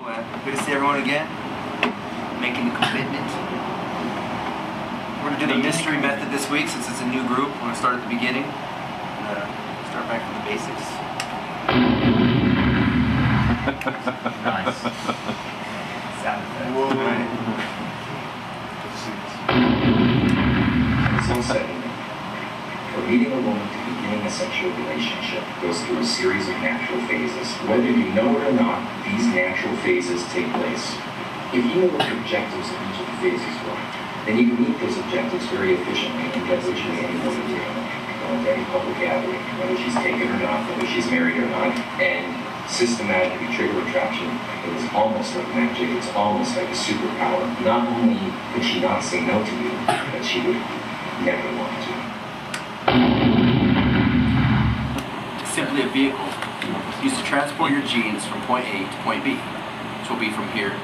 Well, good to see everyone again. Making the commitment. We're going to do the mystery method this week since it's a new group. We're going to start at the beginning. Start back from the basics. Nice. Sound effect. Whoa. Right. So setting, for meeting a woman to beginning a sexual relationship goes through a series of natural phases. Whether you know it or not, these natural phases take place. If you know what the objectives of each of the phases were, then you can meet those objectives very efficiently and get virtually any woman you want. Going to any public gathering, whether she's taken or not, whether she's married or not, and systematically trigger attraction. It is almost like magic. It's almost like a superpower. Not only could she not say no to you, but she would never want to. It's simply a vehicle used to transport your genes from point A to point B, which will be from here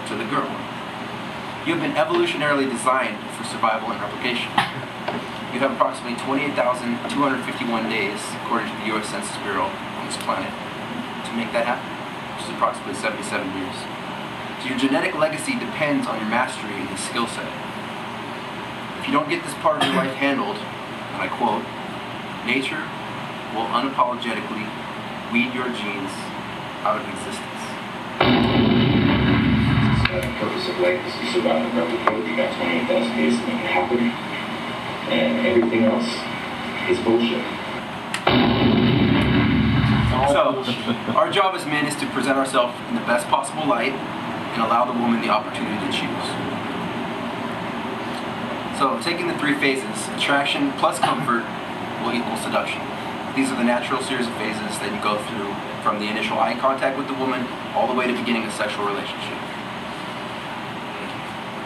to the girl. You have been evolutionarily designed for survival and replication. You have approximately 28,251 days, according to the U.S. Census Bureau, on this planet to make that happen, which is approximately 77 years. So your genetic legacy depends on your mastery in this skill set. If you don't get this part of your life handled, and I quote, nature will unapologetically weed your genes out of existence. The purpose of life is to survive and replicate. You got 28,000 days to make it happen. And everything else is bullshit. So, our job as men is to present ourselves in the best possible light and allow the woman the opportunity to choose. So, taking the three phases, attraction plus comfort will equal seduction. These are the natural series of phases that you go through from the initial eye contact with the woman all the way to beginning a sexual relationship.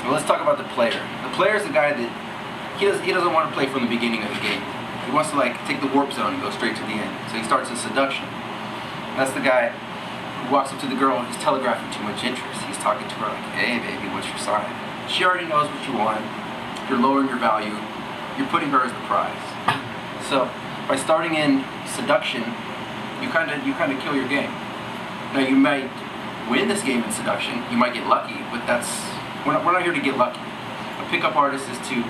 Well, let's talk about the player. The player is the guy that he doesn't want to play from the beginning of the game. He wants to take the warp zone and go straight to the end. So he starts in seduction. That's the guy who walks up to the girl and he's telegraphing too much interest. He's talking to her like, hey baby, what's your sign? She already knows what you want. You're lowering your value. You're putting her as the prize. So by starting in seduction, you kind of kill your game. Now you might win this game in seduction. You might get lucky, but we're not here to get lucky. A pickup artist is to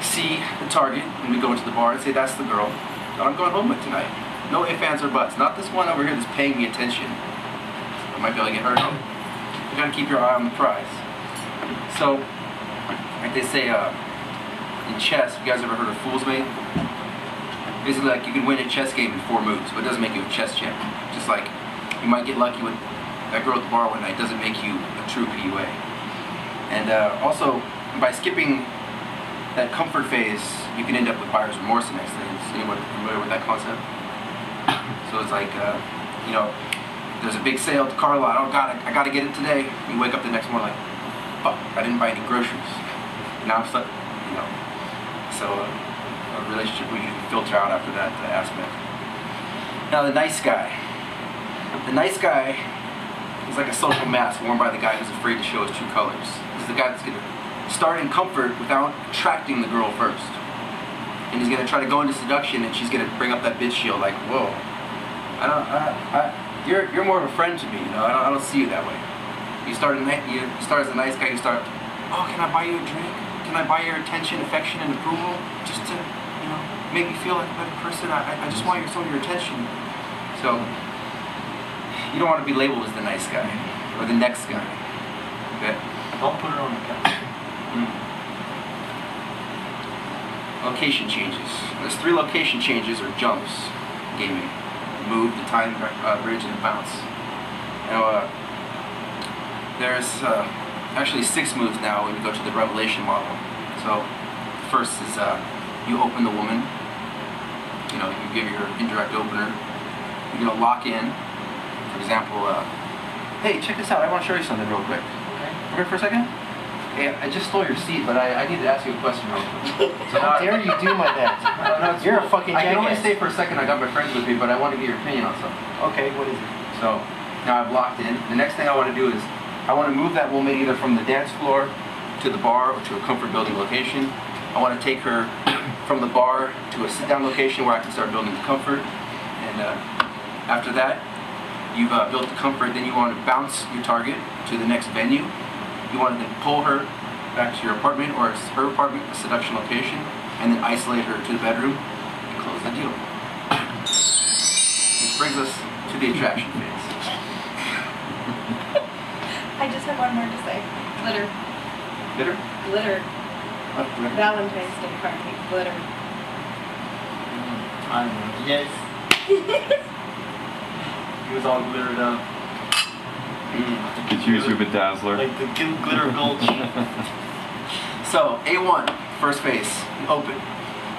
see the target when we go into the bar and say, that's the girl that I'm going home with tonight. No ifs, ands, or buts. Not this one over here that's paying me attention. I might be able to get hurt. You gotta keep your eye on the prize. So, like they say in chess, you guys ever heard of Fool's Mate? Basically, you can win a chess game in 4 moves, but it doesn't make you a chess champ. Just like you might get lucky with that girl at the bar one night, doesn't make you a true PUA. And also, by skipping that comfort phase, you can end up with buyer's remorse the next day. Is anyone familiar with that concept? So it's like, there's a big sale at the car lot. Oh God, I gotta get it today. You wake up the next morning like, fuck, I didn't buy any groceries. Now I'm stuck, So a relationship we can filter out after that aspect. Now the nice guy. The nice guy is like a social mask worn by the guy who's afraid to show his true colors. This is the guy that's gonna start in comfort without attracting the girl first. And he's gonna try to go into seduction and she's gonna bring up that bitch shield like, whoa, you're more of a friend to me, I don't see you that way. You start as a nice guy, you start, oh, can I buy you a drink? Can I buy your attention, affection, and approval? Just to, make me feel like a better person. I just want some of your attention. So, you don't want to be labeled as the nice guy, or the next guy. Okay? Don't put it on the couch. Location changes. There's 3 location changes or jumps in gaming. Move, the time, bridge, and the bounce. Now, there's actually 6 moves now when you go to the revelation model. So, first is you open the woman. You give your indirect opener. You're gonna lock in. For example, hey, check this out. I want to show you something real quick. Okay. Come here for a second. Hey, I just stole your seat, but I need to ask you a question real quick. So how dare you do my that? You're a fucking jackass. I can only stay for a second. I got my friends with me, but I want to get your opinion on something. Okay, what is it? So now I've locked in. The next thing I want to do is I want to move that woman either from the dance floor to the bar or to a comfort building location. I want to take her from the bar to a sit-down location where I can start building the comfort. And after that, you've built the comfort, then you want to bounce your target to the next venue. You want to then pull her back to your apartment or her apartment, the seduction location, and then isolate her to the bedroom and close the deal. Which brings us to the attraction phase. I just have one more to say. Glitter. Glitter? Glitter. What glitter? Valentine's Day party. Glitter. I don't know. Yes. He was all glittered up. Get used to a bedazzler. Like the glitter gulch. So, A1, first phase, open.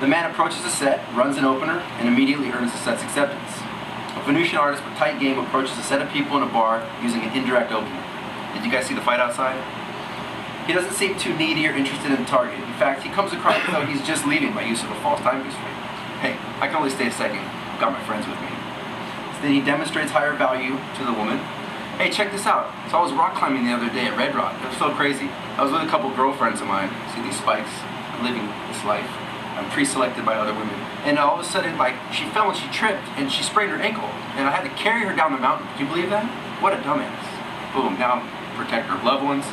The man approaches the set, runs an opener, and immediately earns the set's acceptance. A Venusian artist with tight game approaches a set of people in a bar using an indirect opener. Did you guys see the fight outside? He doesn't seem too needy or interested in the target. In fact, he comes across as though he's just leaving by use of a false time constraint. Hey, I can only stay a second. Got my friends with me. So then he demonstrates higher value to the woman. Hey, check this out. So I was rock climbing the other day at Red Rock. It was so crazy. I was with a couple girlfriends of mine. See these spikes? I'm living this life. I'm pre-selected by other women. And all of a sudden, like, she fell and she tripped and she sprained her ankle. And I had to carry her down the mountain. Do you believe that? What a dumbass. Boom, now protect her loved ones.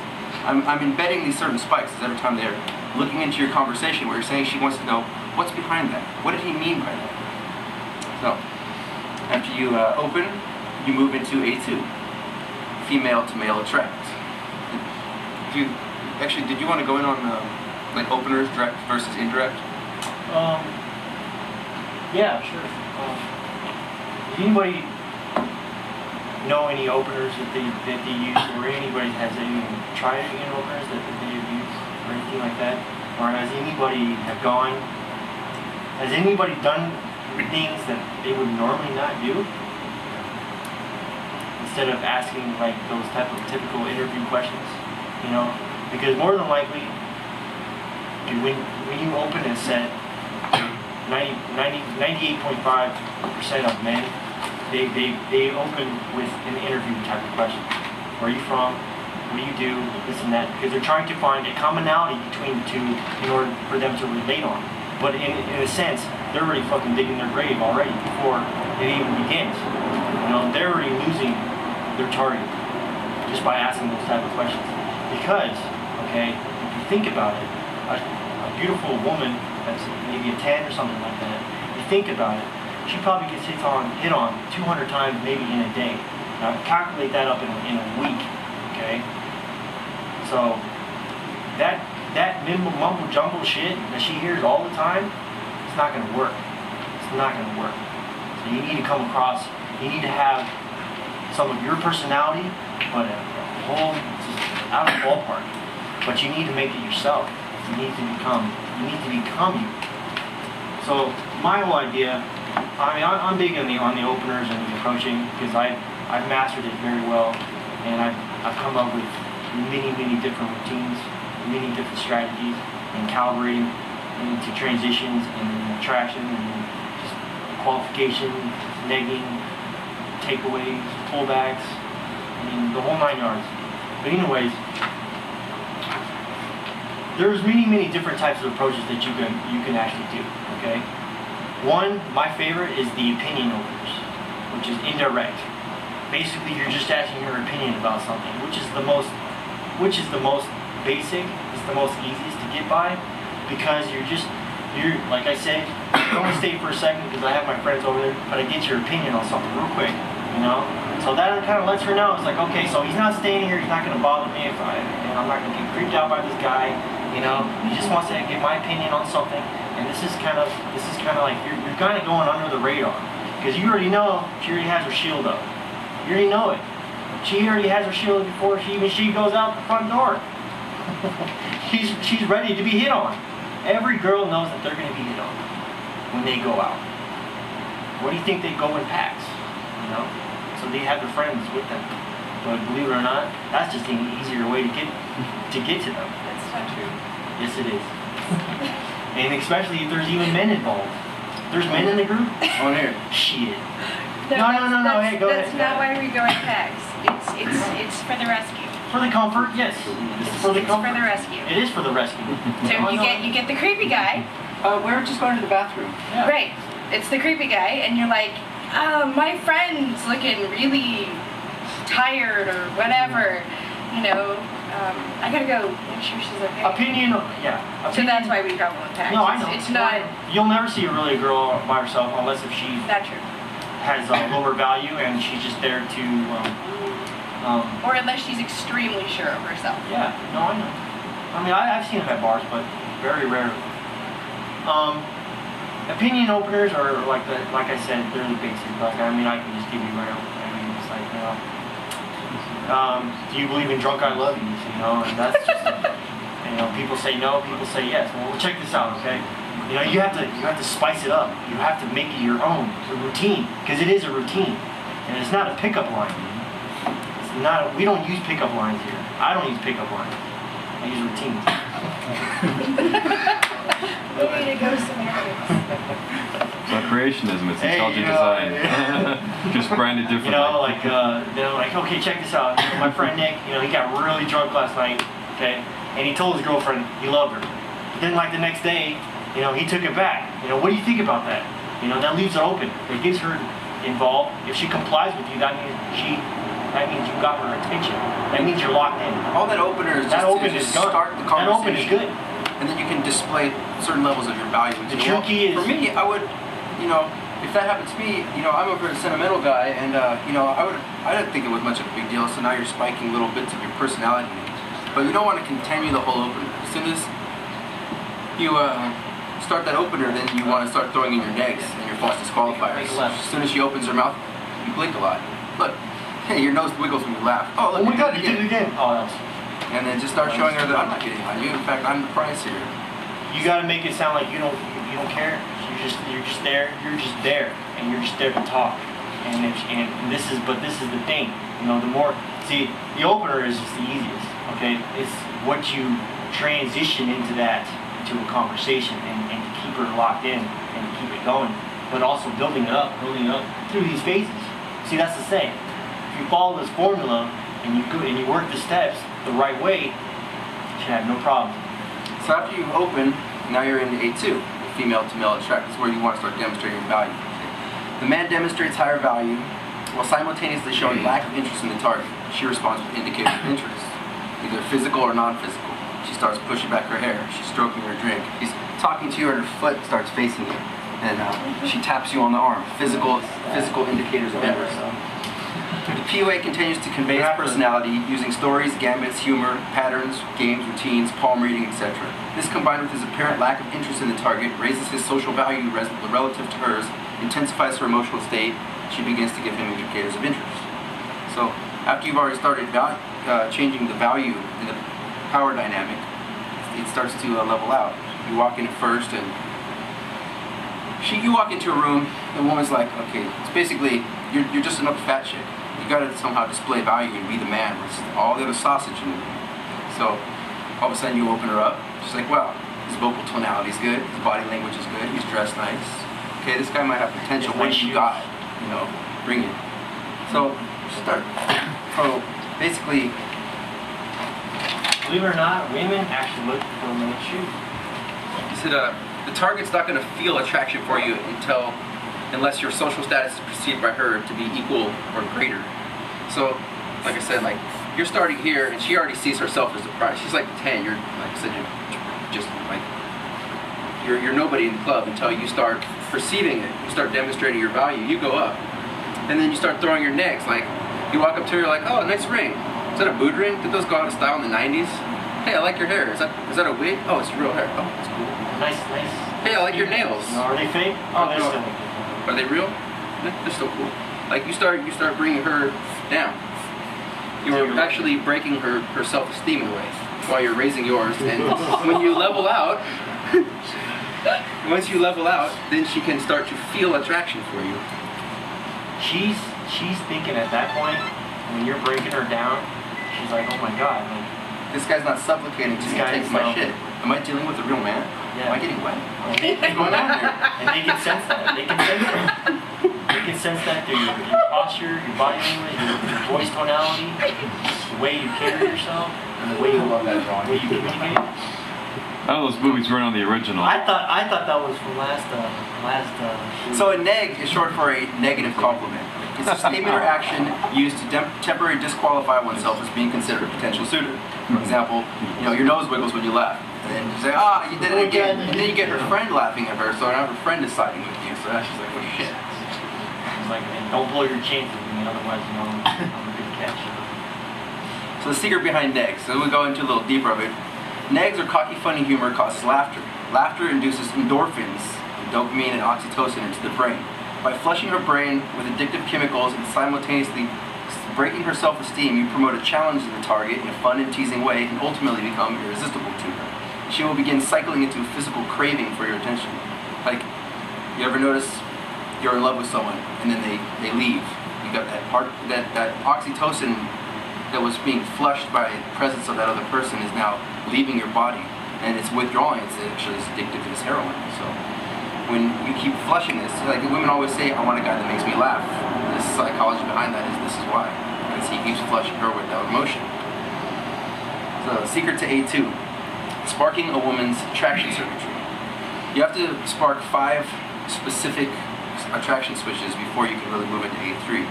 I'm embedding these certain spikes every time they're looking into your conversation where you're saying she wants to know what's behind that. What did he mean by that? So, after you open, you move into A2. Female to male attract. Did you want to go in on like openers, direct versus indirect? Yeah, sure. Does anybody know any openers that they use, or anybody has any tried any openers that they have used, or anything like that? Or has anybody done things that they would normally not do? Instead of asking like those type of typical interview questions, you know, because more than likely, when you open a set, 98.5% of men, they open with an interview type of question. Where are you from? What do you do? This and that, because they're trying to find a commonality between the two in order for them to relate on. But in a sense, they're already fucking digging their grave already before it even begins. You know, they're already losing their target just by asking those type of questions. Because, okay, if you think about it, a beautiful woman that's maybe a 10 or something like that, you think about it, she probably gets hit on 200 times maybe in a day. Now calculate that up in a week, okay? So that mumble jumble shit that she hears all the time, it's not gonna work. It's not gonna work. So you need to come across, you need to have some of your personality, but a whole, just out of the ballpark. But you need to make it yourself. You need to become you. So my whole idea, I mean, I'm big on the openers and the approaching because I've mastered it very well, and I've come up with many different routines, many different strategies, and calibrating into transitions and attraction and just qualification, negging, takeaways, pullbacks. I mean, the whole 9 yards. But anyways, there's many different types of approaches that you can actually do. Okay. One, my favorite is the opinion openers, which is indirect. Basically, you're just asking her opinion about something, which is the most basic, it's the most easiest to get by, because you're like I said, you only stay for a second because I have my friends over there, but I get your opinion on something real quick, you know? So that kind of lets her know, it's like, okay, so he's not staying here, he's not going to bother me and I'm not going to get creeped out by this guy, you know? He just wants to get my opinion on something. And this is kind of like you're kind of going under the radar, because you already know she already has her shield up. You already know it. She already has her shield before she goes out the front door. she's ready to be hit on. Every girl knows that they're going to be hit on when they go out. What do you think they go in packs? You know, so they have their friends with them. But believe it or not, that's just an easier way to get to them. That's not true. Yes, it is. And especially if there's even men involved. There's men in the group? On here. Shit. No, Hey, go ahead. That's not why we go in packs. It's for the rescue. For the comfort, yes. It's for the comfort. For the rescue. It is for the rescue. So you get the creepy guy. We're just going to the bathroom. Yeah. Right. It's the creepy guy, and you're like, My friend's looking really tired or whatever, you know. I gotta go make sure she's okay. Opinion, yeah. So that's why we travel with packs. No, I know. It's not You'll never see a really girl by herself unless if she that true. has a lower value and she's just there to. Or unless she's extremely sure of herself. Yeah, no, I know. I mean, I've seen it at bars, but very rarely. Opinion openers are like I said, they're the basic. Like, I mean, I can just give you right. I mean, it's like, you know, do you believe in drunk I love yous? You know, and that's just, you know, people say no, people say yes. Well, check this out, okay? You know, you have to spice it up. You have to make it your own, a routine, because it is a routine, and it's not a pickup line. It's not. We don't use pickup lines here. I don't use pickup lines. I use routines. Maybe it goes somewhere. It's not creationism, it's intelligent design. Just branded differently. You know, like, they're like, okay, check this out. My friend Nick, you know, he got really drunk last night, okay? And he told his girlfriend he loved her. But then, like, the next day, you know, he took it back. You know, what do you think about that? You know, that leaves it open. It gets her involved. If she complies with you, that means you got her attention. That means you're locked in. All that opener is That just open to is just done. start the That conversation. open is good. And then you can display certain levels of your value. The true key is... For me, I would, you know, if that happened to me, you know, I'm a very sentimental guy, and you know, I didn't think it was much of a big deal. So now you're spiking little bits of your personality, but you don't want to continue the whole opener. As soon as you start that opener, then you want to start throwing in your negs and your false disqualifiers. As soon as she opens her mouth, you blink a lot. Look, hey, your nose wiggles when you laugh. Oh, look, oh my God, you did it again. Oh, that's... And then just start showing her that I'm not getting on you. In fact, I'm the prize here. You got to make it sound like you don't care. You're just there. You're just there, and you're just there to talk. And this is the thing. You know, the more the opener is just the easiest. Okay, it's what you transition into a conversation and to keep her locked in and to keep it going, but also building it up through these phases. See, that's the thing. If you follow this formula and you work the steps the right way, you should have no problem. So after you open, now you're in A2, female to male attract. This is where you want to start demonstrating value. The man demonstrates higher value while simultaneously showing lack of interest in the target. She responds with indicators of interest, either physical or non-physical. She starts pushing back her hair. She's stroking her drink. She's talking to you, and her foot starts facing you, and she taps you on the arm. Physical indicators of interest. The PUA continues to convey its personality using stories, gambits, humor, patterns, games, routines, palm reading, etc. This, combined with his apparent lack of interest in the target, raises his social value relative to hers, intensifies her emotional state. She begins to give him indicators of interest. So, after you've already started changing the value in the power dynamic, it starts to level out. You walk in first, and you walk into a room. The woman's like, okay, it's basically you're just another fat chick. You gotta somehow display value and be the man versus all the other sausage in the room. So all of a sudden you open her up. She's like, wow, his vocal tonality is good, his body language is good, he's dressed nice. Okay, this guy might have potential. What you got? You know, bring it. So start. So basically, believe it or not, women actually look for men's shoes. He said, the target's not going to feel attraction for you unless your social status is perceived by her to be equal or greater. So, like I said, like you're starting here, and she already sees herself as the prize. She's like 10. You're like I said, you're just like you're nobody in the club until you start perceiving it. You start demonstrating your value. You go up, and then you start throwing your necks. Like you walk up to her, you're like, oh, nice ring. Is that a boot ring? Did those go out of style in the 90s? Hey, I like your hair. Is that a wig? Oh, it's real hair. Oh, that's cool. Nice. Hey, I like your nails. No, are they fake? Oh, they're still. Are they real? They're still cool. Like you start bringing her down. You're actually breaking her self-esteem in a way while you're raising yours. And when you level out, once you level out, then she can start to feel attraction for you. She's thinking at that point when you're breaking her down, she's like, oh my God, like this guy's not supplicating to me to take my shit. Am I dealing with a real man? Yeah. Am I getting wet? What's going on here? And they can sense that. They can sense that through your posture, your body language, your voice tonality, the way you carry yourself, and the way you communicate. Oh, those movies weren't on the original. I thought that was from last. So a neg is short for a negative compliment. It's a statement or action used to temporarily disqualify oneself as being considered a potential suitor. For example, your nose wiggles when you laugh. And then you say, you did it again. And then you get her friend laughing at her, so now her friend is siding with you. So now she's like, oh shit. It's like, man, don't blow your chances, otherwise, I'm a good catch. So the secret behind negs. So we go into a little deeper of it. Negs or cocky, funny humor causes laughter. Laughter induces endorphins, dopamine and oxytocin into the brain. By flushing her brain with addictive chemicals and simultaneously breaking her self-esteem, you promote a challenge to the target in a fun and teasing way and ultimately become irresistible to her. She will begin cycling into a physical craving for your attention. Like, you ever notice you're in love with someone and then they leave? You got that oxytocin that was being flushed by the presence of that other person is now leaving your body, and it's withdrawing. It's actually as addictive as heroin. So when you keep flushing this, like women always say, I want a guy that makes me laugh. The psychology behind that is this is why, because he keeps flushing her with that emotion. So secret to A2, sparking a woman's attraction circuitry. You have to spark 5 specific attraction switches before you can really move into A3,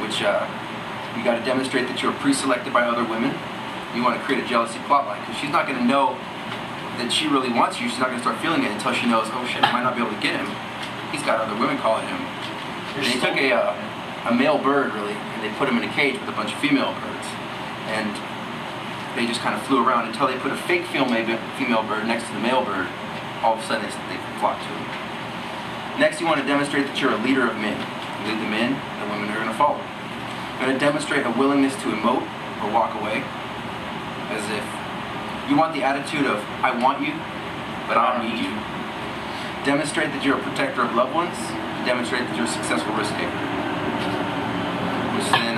which you got to demonstrate that you're pre-selected by other women. You want to create a jealousy plotline, because she's not going to know that she really wants you. She's not going to start feeling it until she knows, oh shit, I might not be able to get him. He's got other women calling him. And they took a male bird, really, and they put him in a cage with a bunch of female birds. And they just kind of flew around until they put a fake female bird next to the male bird. All of a sudden, they flocked to him. Next, you want to demonstrate that you're a leader of men. You lead the men, the women are going to follow. You're going to demonstrate a willingness to emote or walk away, as if you want the attitude of, I want you, but I don't need you. Demonstrate that you're a protector of loved ones. Demonstrate that you're a successful risk taker. Which then,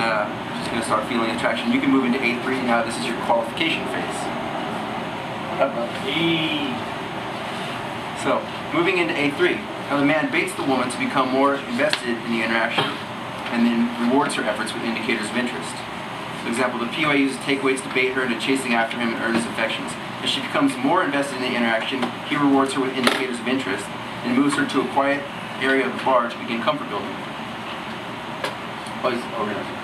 she's going to start feeling attraction. You can move into A3. Now this is your qualification phase. So, moving into A3. Now the man baits the woman to become more invested in the interaction and then rewards her efforts with indicators of interest. For example, the PUA uses takeaways to bait her into chasing after him and earn his affections. As she becomes more invested in the interaction, he rewards her with indicators of interest and moves her to a quiet area of the bar to begin comfort building. Oh, he's organizing.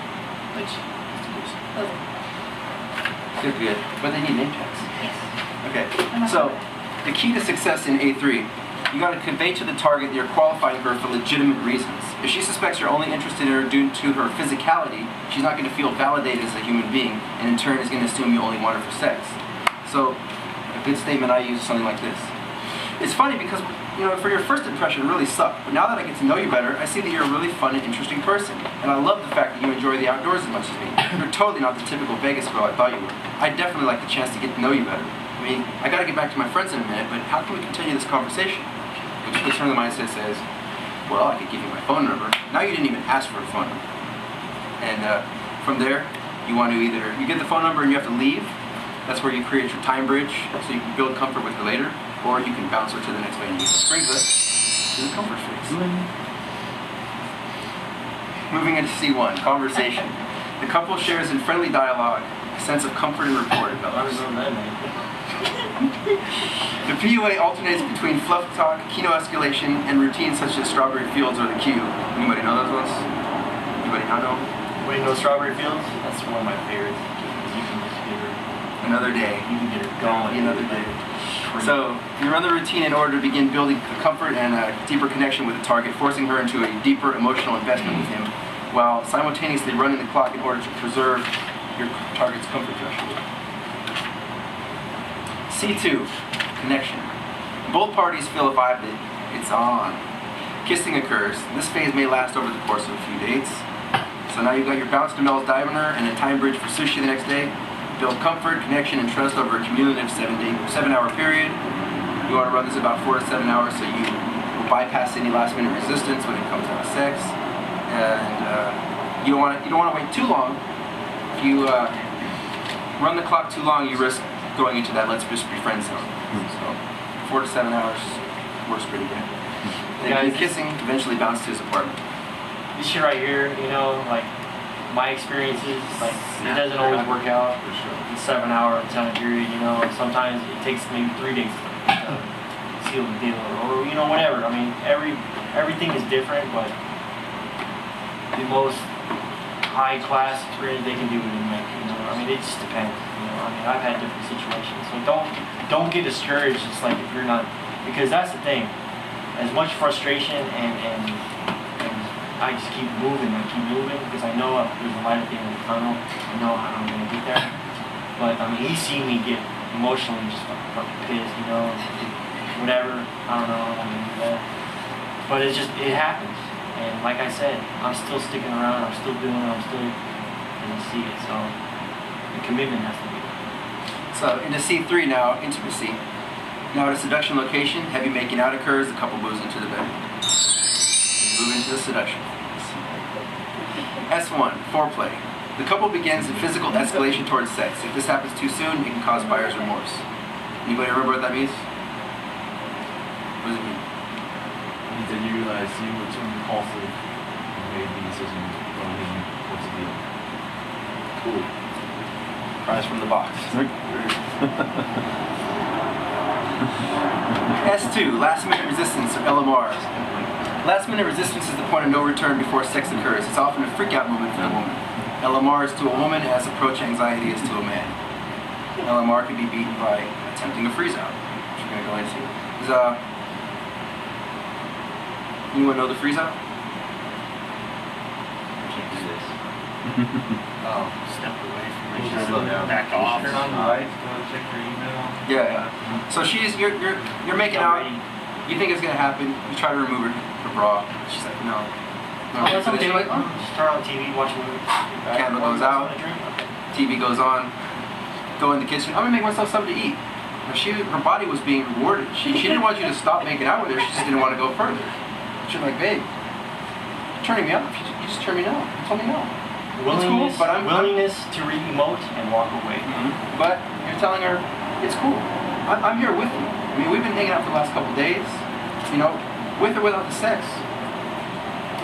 Good. But they need name tags. Yes. Okay, so the key to success in A3, you got to convey to the target that you're qualifying her for legitimate reasons. If she suspects you're only interested in her due to her physicality, she's not going to feel validated as a human being, and in turn is going to assume you only want her for sex. So, a good statement I use is something like this. It's funny because, for your first impression, it really sucked. But now that I get to know you better, I see that you're a really fun and interesting person. And I love the fact that you enjoy the outdoors as much as me. You're totally not the typical Vegas girl I thought you were. I'd definitely like the chance to get to know you better. I mean, I gotta get back to my friends in a minute, but how can we continue this conversation? Which puts her in the mindset says, well, I could give you my phone number. Now you didn't even ask for a phone number. And from there, you want to either, you get the phone number and you have to leave. That's where you create your time bridge, so you can build comfort with her later, or you can bounce her to the next venue. Which brings us to the comfort phase. Moving into C1, conversation. The couple shares in friendly dialogue a sense of comfort and rapport develops. The PUA alternates between fluff talk, kino escalation, and routines such as Strawberry Fields or the Q. Anybody know those ones? Anybody not know? Anybody know Strawberry Fields? That's one of my favorites. You can just get her another day. You can get her going another day. So you run the routine in order to begin building a comfort and a deeper connection with the target, forcing her into a deeper emotional investment with him, while simultaneously running the clock in order to preserve your target's comfort threshold. C2, connection. Both parties feel a vibe that it's on. Kissing occurs. This phase may last over the course of a few dates. So now you've got your bounce to Mel's Diver and a time bridge for sushi the next day. Build comfort, connection, and trust over a cumulative 7-hour period. You want to run this about 4 to 7 hours so you will bypass any last-minute resistance when it comes down to sex. And you don't want to wait too long. If you run the clock too long, you risk going into that let's just be friends zone. So 4 to 7 hours works pretty good. Then kissing, eventually bounce to his apartment. This shit right here, like my experiences, like it doesn't always work out. For sure. The 7-hour time period, sometimes it takes maybe 3 days seal the deal, or you know, whatever. I mean, everything is different, but the most high class experience they can do it in, like, you know, I mean, it just depends. You know, I mean, I've had different situations, so don't get discouraged. It's like if you're not, because that's the thing. As much frustration and I just keep moving, because I know there's a light at the end of the tunnel. I know I'm gonna get there. But I mean, he's seen me get emotionally just fucking pissed, you know, whatever. I don't know, I'm gonna do that. But it happens. And like I said, I'm still sticking around, I'm still doing it, I'm still gonna see it. So the commitment has to be there. So into C3 now, intimacy. Now at a seduction location, heavy making out occurs, the couple moves into the bedroom. Move into the seduction. S1, foreplay. The couple begins a physical escalation towards sex. If this happens too soon, it can cause buyer's remorse. Anybody remember what that means? What does it mean? It means that you realize you were too impulsive and made the decision going in. What's the deal? Cool. Prize from the box. S2, last minute resistance, or LMR. Last minute resistance is the point of no return before sex occurs. It's often a freak out moment for the woman. LMR is to a woman as approach anxiety is to a man. LMR can be beaten by attempting a freeze out, which we're going to go into. Anyone know the freeze out? Can't do this. Step away from me. Just slow down. Back off. Turn on the lights, go check your email. Yeah. So you're making out. You think it's gonna happen. You try to remove her bra. She's like, no. Oh, that's okay. She's like, just turn on TV, watch a movie. Candle goes out. TV goes on. Go in the kitchen. I'm gonna make myself something to eat. Her body was being rewarded. She didn't want you to stop making out with her. She just didn't want to go further. She's like, babe, you're turning me off. You just turned me down. You told me no. Willingness, cool, but willingness to re-emote and walk away. But you're telling her, it's cool. I'm here with you. I mean, we've been hanging out for the last couple days. You know, with or without the sex.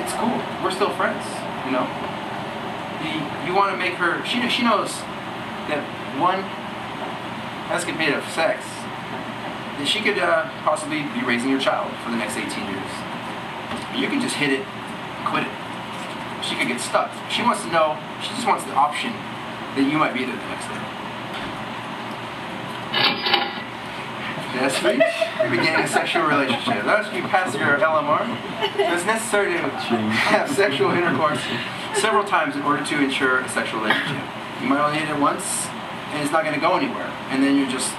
It's cool. We're still friends. You know. You want to make her. She knows that one escapade of sex, that she could possibly be raising your child for the next 18 years. You can just hit it, and quit it. She could get stuck. She wants to know. She just wants the option that you might be there the next day. That's right. You're beginning a sexual relationship. That's when you pass your LMR. So it's necessary to have sexual intercourse several times in order to ensure a sexual relationship. You might only hit it once, and it's not going to go anywhere. And then you're just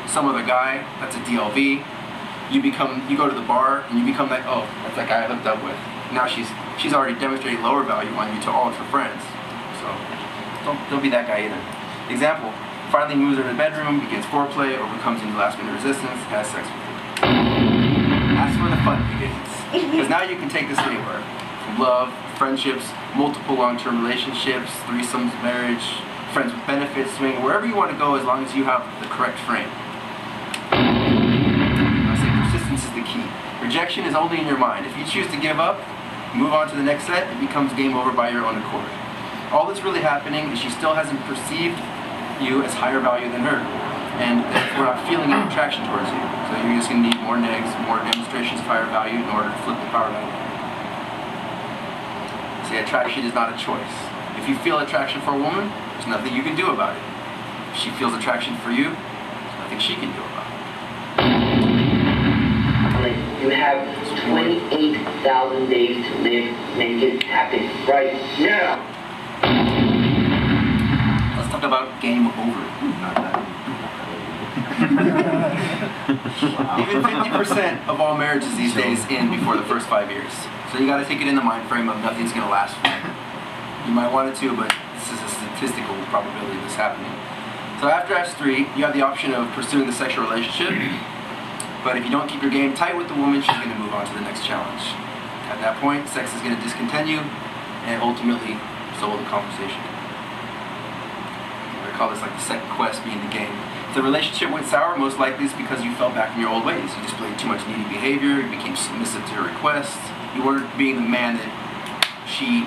some other guy. That's a DLV. You go to the bar, and you become like, oh, that's that guy I hooked up with. Now she's already demonstrated lower value on you to all of her friends. So don't be that guy either. Example. Finally moves her to the bedroom, begins foreplay, overcomes any last minute resistance, has sex with her. That's where the fun begins. Because now you can take this anywhere. From love, friendships, multiple long-term relationships, threesomes, marriage, friends with benefits, swing, wherever you want to go as long as you have the correct frame. I say persistence is the key. Rejection is only in your mind. If you choose to give up, move on to the next set, it becomes game over by your own accord. All that's really happening is she still hasn't perceived you as higher value than her, and we're not feeling any attraction towards you. So you're just going to need more negs, more demonstrations of higher value in order to flip the power dynamic. See, attraction is not a choice. If you feel attraction for a woman, there's nothing you can do about it. If she feels attraction for you, there's nothing she can do about it. You have 28,000 days to live. Make it happen right now. Talk about game over. Not that. Even 50% of all marriages these days end before the first 5 years. So you got to take it in the mind frame of nothing's going to last forever. You might want it to, but this is a statistical probability of this happening. So after S3, you have the option of pursuing the sexual relationship. But if you don't keep your game tight with the woman, she's going to move on to the next challenge. At that point, sex is going to discontinue, and ultimately, so will the conversation. I call this like the second quest being the game. If the relationship went sour, most likely it's because you fell back in your old ways. You displayed too much needy behavior, you became submissive to her requests, you weren't being the man that she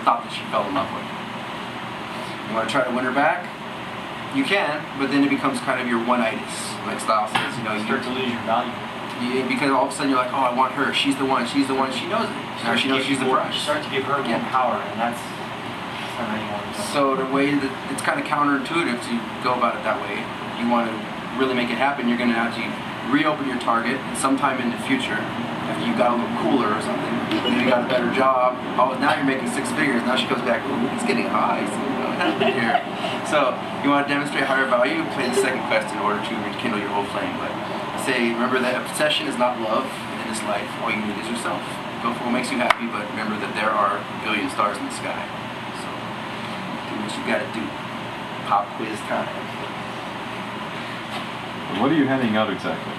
thought that she fell in love with. You want to try to win her back? You can, but then it becomes kind of your one-itis, like style says. You know, You start to lose your value. because all of a sudden you're like, oh, I want her. She's the one. She's the one. She knows it. Now she knows she's the prize. You start to give her more power, and that's not how you want to go. So the way that it's kind of counterintuitive to go about it that way. You want to really make it happen. You're going to have to reopen your target, and sometime in the future, after you got a little cooler or something, maybe you got a better job. Oh, now you're making 6 figures. Now she goes back. Ooh, he's getting high. So, what happened here? So you want to demonstrate higher value. Play the second quest in order to rekindle your whole flame. But say, remember that obsession is not love in this life. All you need is yourself. Go for what makes you happy, but remember that there are a billion stars in the sky. So do what you gotta do. Pop quiz time. What are you handing out exactly?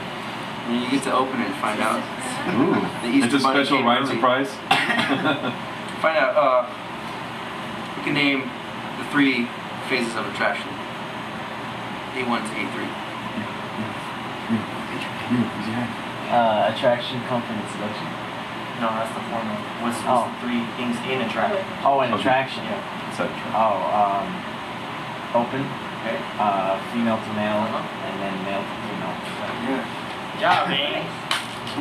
And you get to open it and find out. Ooh, The Easter it's a Bunny special came ride early. surprise. Find out. You can name the 3 phases of attraction. A1 to A3. Attraction, comfort, and seduction. No, that's the formula. What's Oh. the 3 things in attraction? Oh, and Okay. attraction. Yeah. It's that true. Oh, open, Okay. female to male, and then male to female. Yeah. Good job, man.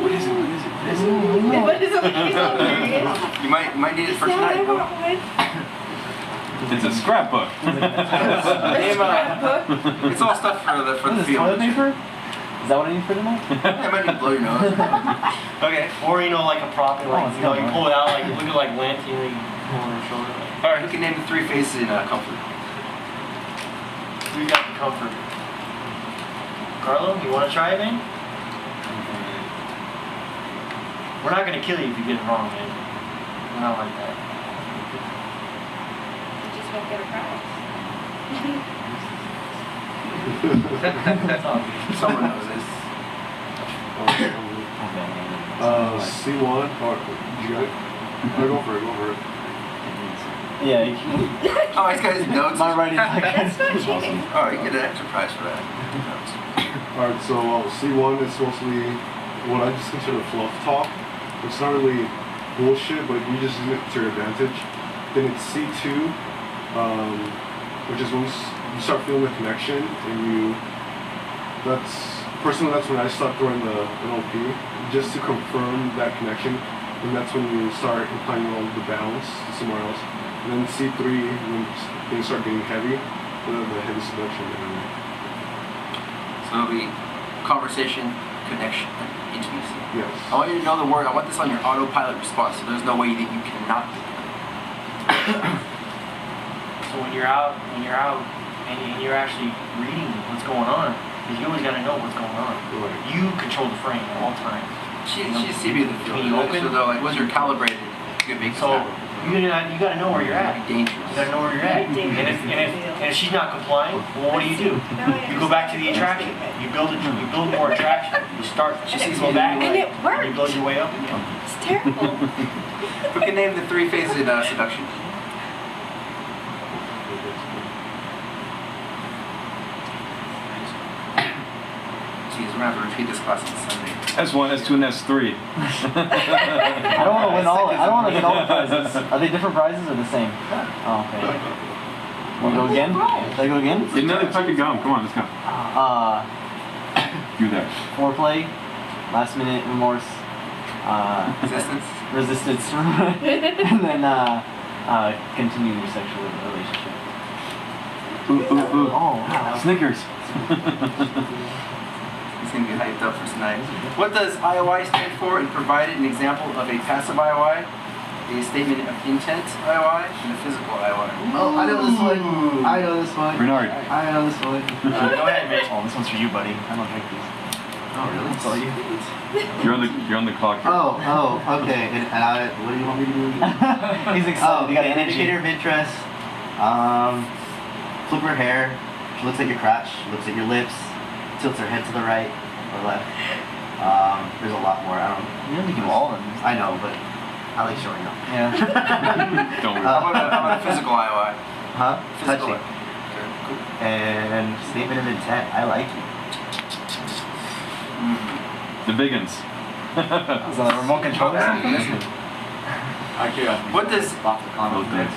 What is it? What is it? What is it? What is it? You might need it for tonight. Though. It's a scrapbook. It's all stuff for the What is this, field. toilet paper? Is that what I need for tonight? I might need to blow your nose. Okay. Or, you know, like a prop, Oh, like, it's you know, you coming. pull it out, like, look at like lint, you know, you pull it on your shoulder. Like, All right. Who can name the 3 phases in comfort? we got the comfort. Carlo, you want to try it, man? We're not going to kill you if you get it wrong, man. We're not like that. You just won't get a prize. That's all good. Someone knows this. C1 or you got it? Go for it. Go for it. Yeah, you can. Oh, he's got his notes. My writing That's not cheating. Oh, you get an extra prize for that. Notes. All right. So C1 is supposed to be what I just consider fluff talk. It's not really bullshit, but you just use it to your advantage. Then it's C2, which is when you start feeling the connection, and personally that's when I stopped doing the NLP, just to confirm that connection, and that's when you start applying all the balance somewhere else. And then C3, when things start getting heavy, the heavy seduction. So it'll be conversation, connection, and intimacy. Yes. I want you to know the word. I want this on your autopilot response, so there's no way that you cannot do that. So when you're out and you're actually reading what's going on, because you always got to know what's going on. Right. You control the frame at all times. She's CB the field. Can you open? So they're like, once you're calibrated, you can make So you got to know where you're at. dangerous. You got to know where you're at. And if she's not complying, well, what do? You go back to the attraction. You build more attraction. You start. You go back. And it worked. You build your way up again. It's terrible. Who can name the 3 phases in seduction? Jeez, we're gonna have to repeat this class on Sunday. S1, S2, and S3. I don't want to win all. I don't want to win all the prizes. Are they different prizes or the same? Oh, okay. Want to go again? Should I go again? Get another pack of gum. Come on, let's go. You there. Foreplay, last minute remorse, Resistance. resistance, and then continue your sexual relationship. Ooh. Oh wow. Snickers. He's gonna get hyped up for tonight. What does IOI stand for? And provided an example of a passive IOI, a statement of intent IOI, and a physical IOI. Oh, I know this one. I know this one. Bernard. I know this one. Go ahead, man. Oh, this one's for you, buddy. I don't drink these. Oh, really? That's all you. You're on the clock here. Okay. And what do you want me to do? He's excited. You got an energy. indicator of interest. Flip her hair. She looks at your crotch. Looks at your lips. Tilts her head to the right or left. There's a lot more. I don't. You don't need to do all of them. I know, but I like showing up. Yeah. Don't worry. How about a physical IOI? Huh? Physical. Touching. Okay, cool. And statement of intent. I like you. The big uns. Is that a remote control or something? What does Lots of condoms. Those days.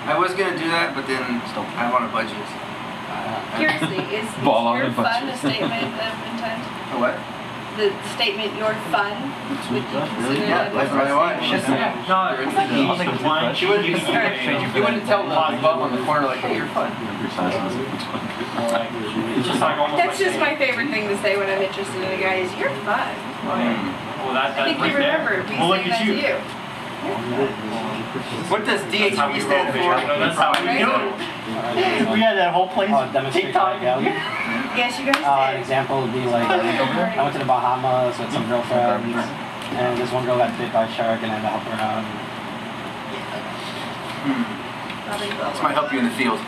I was gonna do that, but then I'm on a budget. Curiously, is Ball on your the bunch. fun a statement of intent? Oh, what? The statement "you're fun" would you consider Yeah, that? that's my wife. No, She wouldn't. You wouldn't tell them bum on the corner like, "Hey, you're fun." That's just my favorite thing to say when I'm interested in a guy is "you're fun." Well, I think you remember me well, look saying at that to you. you. What does DHB stand for? That's how we do it. We had that whole place. Demonstrate TikTok. value. Yes, you guys An did. example would be like, I went to the Bahamas with some girlfriends, and this one girl got bit by a shark, and I had to help her out. This might help you in the field.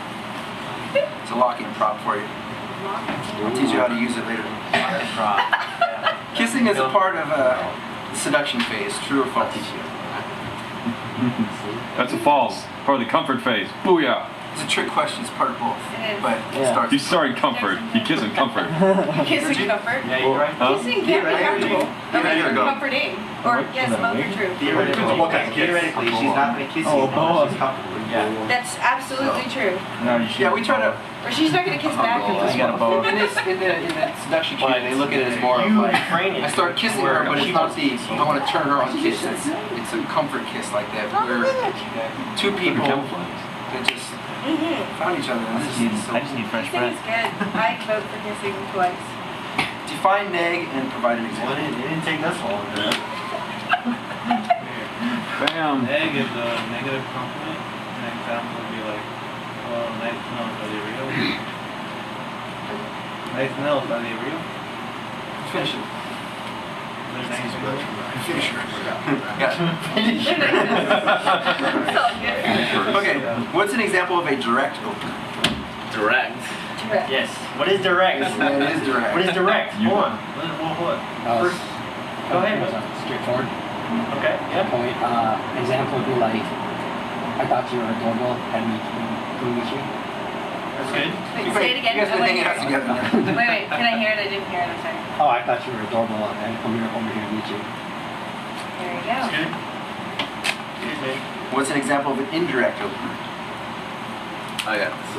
It's a locking prop for you. I'll teach you how to use it later. Kissing is a part of the seduction phase. True or false? That's a false. Part of the comfort phase. Booyah. It's a trick question. It's part of both. It is. But it Yeah. starts. You start in comfort. You kiss in comfort. Kissing comfort. Yeah, you're right. Huh? Kissing can be comfortable. Here we go. Comforting. Or yes, both are true. Theoretically, she's not going to kiss you. She's comfortable. Yeah. That's absolutely true. Yeah, we try to. Or she's not gonna kiss back. In the seduction community, they look at it as more of like, I start kissing her, but it's not the, I want to turn her on kiss. It's a comfort kiss like that, where two people that just found each other. And this is so, need fresh Kissing is good. I vote for kissing twice. define neg and provide an example. It didn't take this long. Bam. Neg is a negative compliment. An example would be like, well, nice nails, are they real? Nice nails, are they real? Finish it. They're nice. Finish it. Yeah. It's all good. Okay, what's an example of a direct opener? Direct. Correct. Yes. What is direct? Yeah, it is direct. What is direct? Hold on. What? First, go ahead. Straightforward. Okay. Yeah. Point. Example would be like, I thought you were adorable, and we can meet you. That's good. Wait, say it again. You guys been hanging out together now. Wait, can I hear it? I didn't hear it. I'm sorry. Oh, I thought you were adorable, and I'm over here to meet you. There you go. That's good. Good, man. What's an example of an indirect opener? I got this.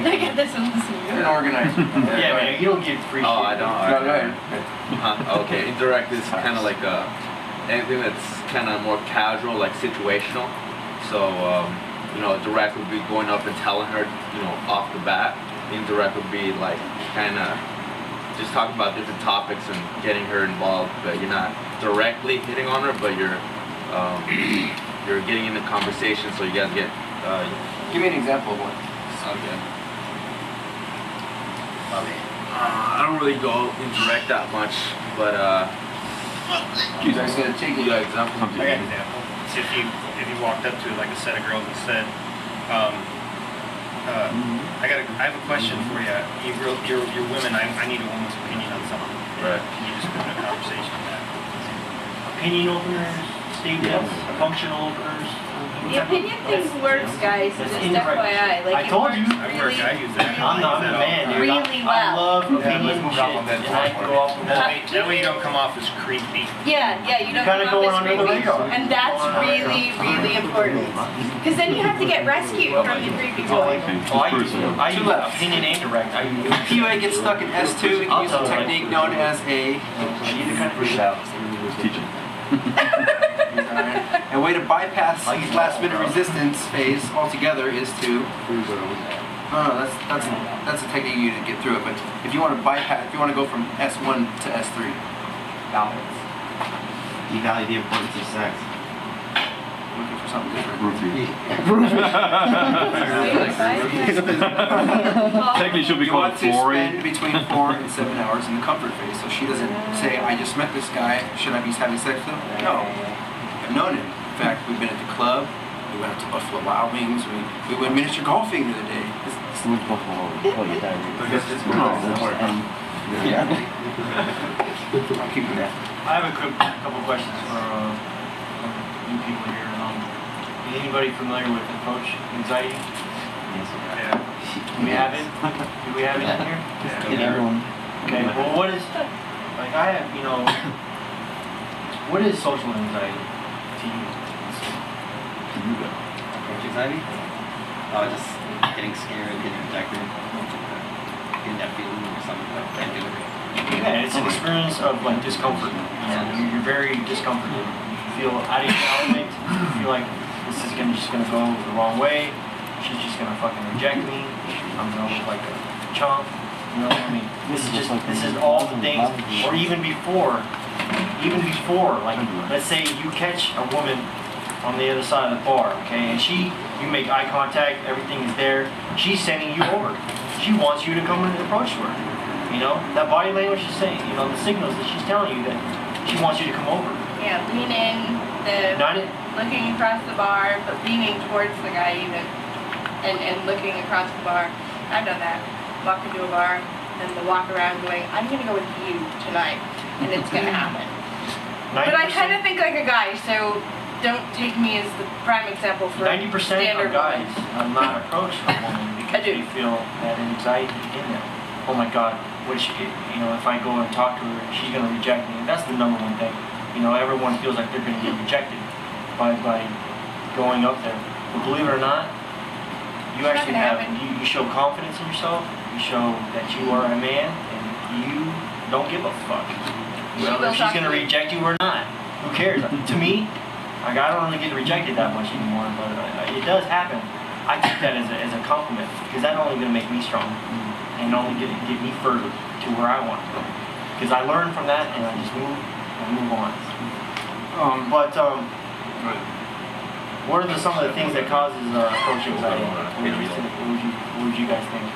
I get this one. Listen to An you. organizer. Yeah, man. You don't get free shit. Oh, I don't. No, go ahead. Okay, indirect is kind of like anything that's kind of more casual, like situational. So, direct would be going up and telling her, off the bat. Indirect would be like kind of just talking about different topics and getting her involved, but you're not directly hitting on her, but you're getting in the conversation, so you guys get. Give me an example of one. Okay. I don't really go indirect that much, but You guys gonna take you got examples? I got an example. So if you walked up to like a set of girls and said, I have a question for you. You're women. I need a woman's opinion on something. Right. Can you just open a conversation on that? Opinion openers, statements, functional openers. The opinion thing works, guys. That's Just indirect. FYI. Like, I it told works you. really, I use that. I'm a man, dude. Really I well. love opinion shit, and I can go off with that. That way you don't come off as creepy. Yeah, you don't Kinda come going off as under the creepy. radar. And that's really, really important. Because then you have to get rescued from the creepy boy. Oh, I use opinion and direct. I use PUA gets stuck in S2, we can use a technique known as a Teaching. a way to bypass last minute resistance phase altogether is to that's a technique you need to get through it, but if you want to bypass, if you want to go from S1 to S3, balance. You value the importance of sex. looking for something different. Technically, she'll be You called want to Flory. spend between 4 and 7 hours in the comfort phase, so she doesn't say, I just met this guy, should I be having sex with him? No. I've known him. In fact, we've been at the club, we went out to Buffalo Wild Wings, we went miniature golfing the other day. I'm keeping that. I have a couple questions for you people here. Is anybody familiar with approach anxiety? Yeah. Do we have it? Do we have it in here? Yeah. Everyone. Okay. Well, what is what is social anxiety to you? Approach anxiety? Just getting scared, getting rejected. get that feeling or something like that. Yeah, it's an experience of like discomfort. You're very discomforted. You feel out of your element. You feel like this is just gonna go the wrong way. She's just gonna fucking reject me. I'm gonna look like a chump. You know what I mean? This is all the things, or even before, like, let's say you catch a woman on the other side of the bar, okay, and you make eye contact, everything is there, she's sending you over. She wants you to come and approach her. You know, that body language is saying, you know, the signals that she's telling you that she wants you to come over. Yeah, lean in, looking across the bar, but leaning towards the guy even, and looking across the bar. I've done that. Walk into a bar, and the walk around going, I'm gonna go with you tonight, and it's gonna happen. But I kind of think like a guy, so don't take me as the prime example for 90% standard of guys not approach a woman because they feel that anxiety in them. Oh my God, what is she? You know, if I go and talk to her, she's gonna reject me. And that's the number one thing. You know, everyone feels like they're gonna get rejected by going up there. But believe it or not, you actually you show confidence in yourself. You show that you are a man and you don't give a fuck. You know, if she's gonna reject you or not, who cares? To me, like, I don't really get rejected that much anymore, but it does happen. I take that as a compliment because that's only gonna make me stronger and only get me further to where I want to go. Because I learn from that and I just move on. What are some of the things that causes approach anxiety? What would you guys think?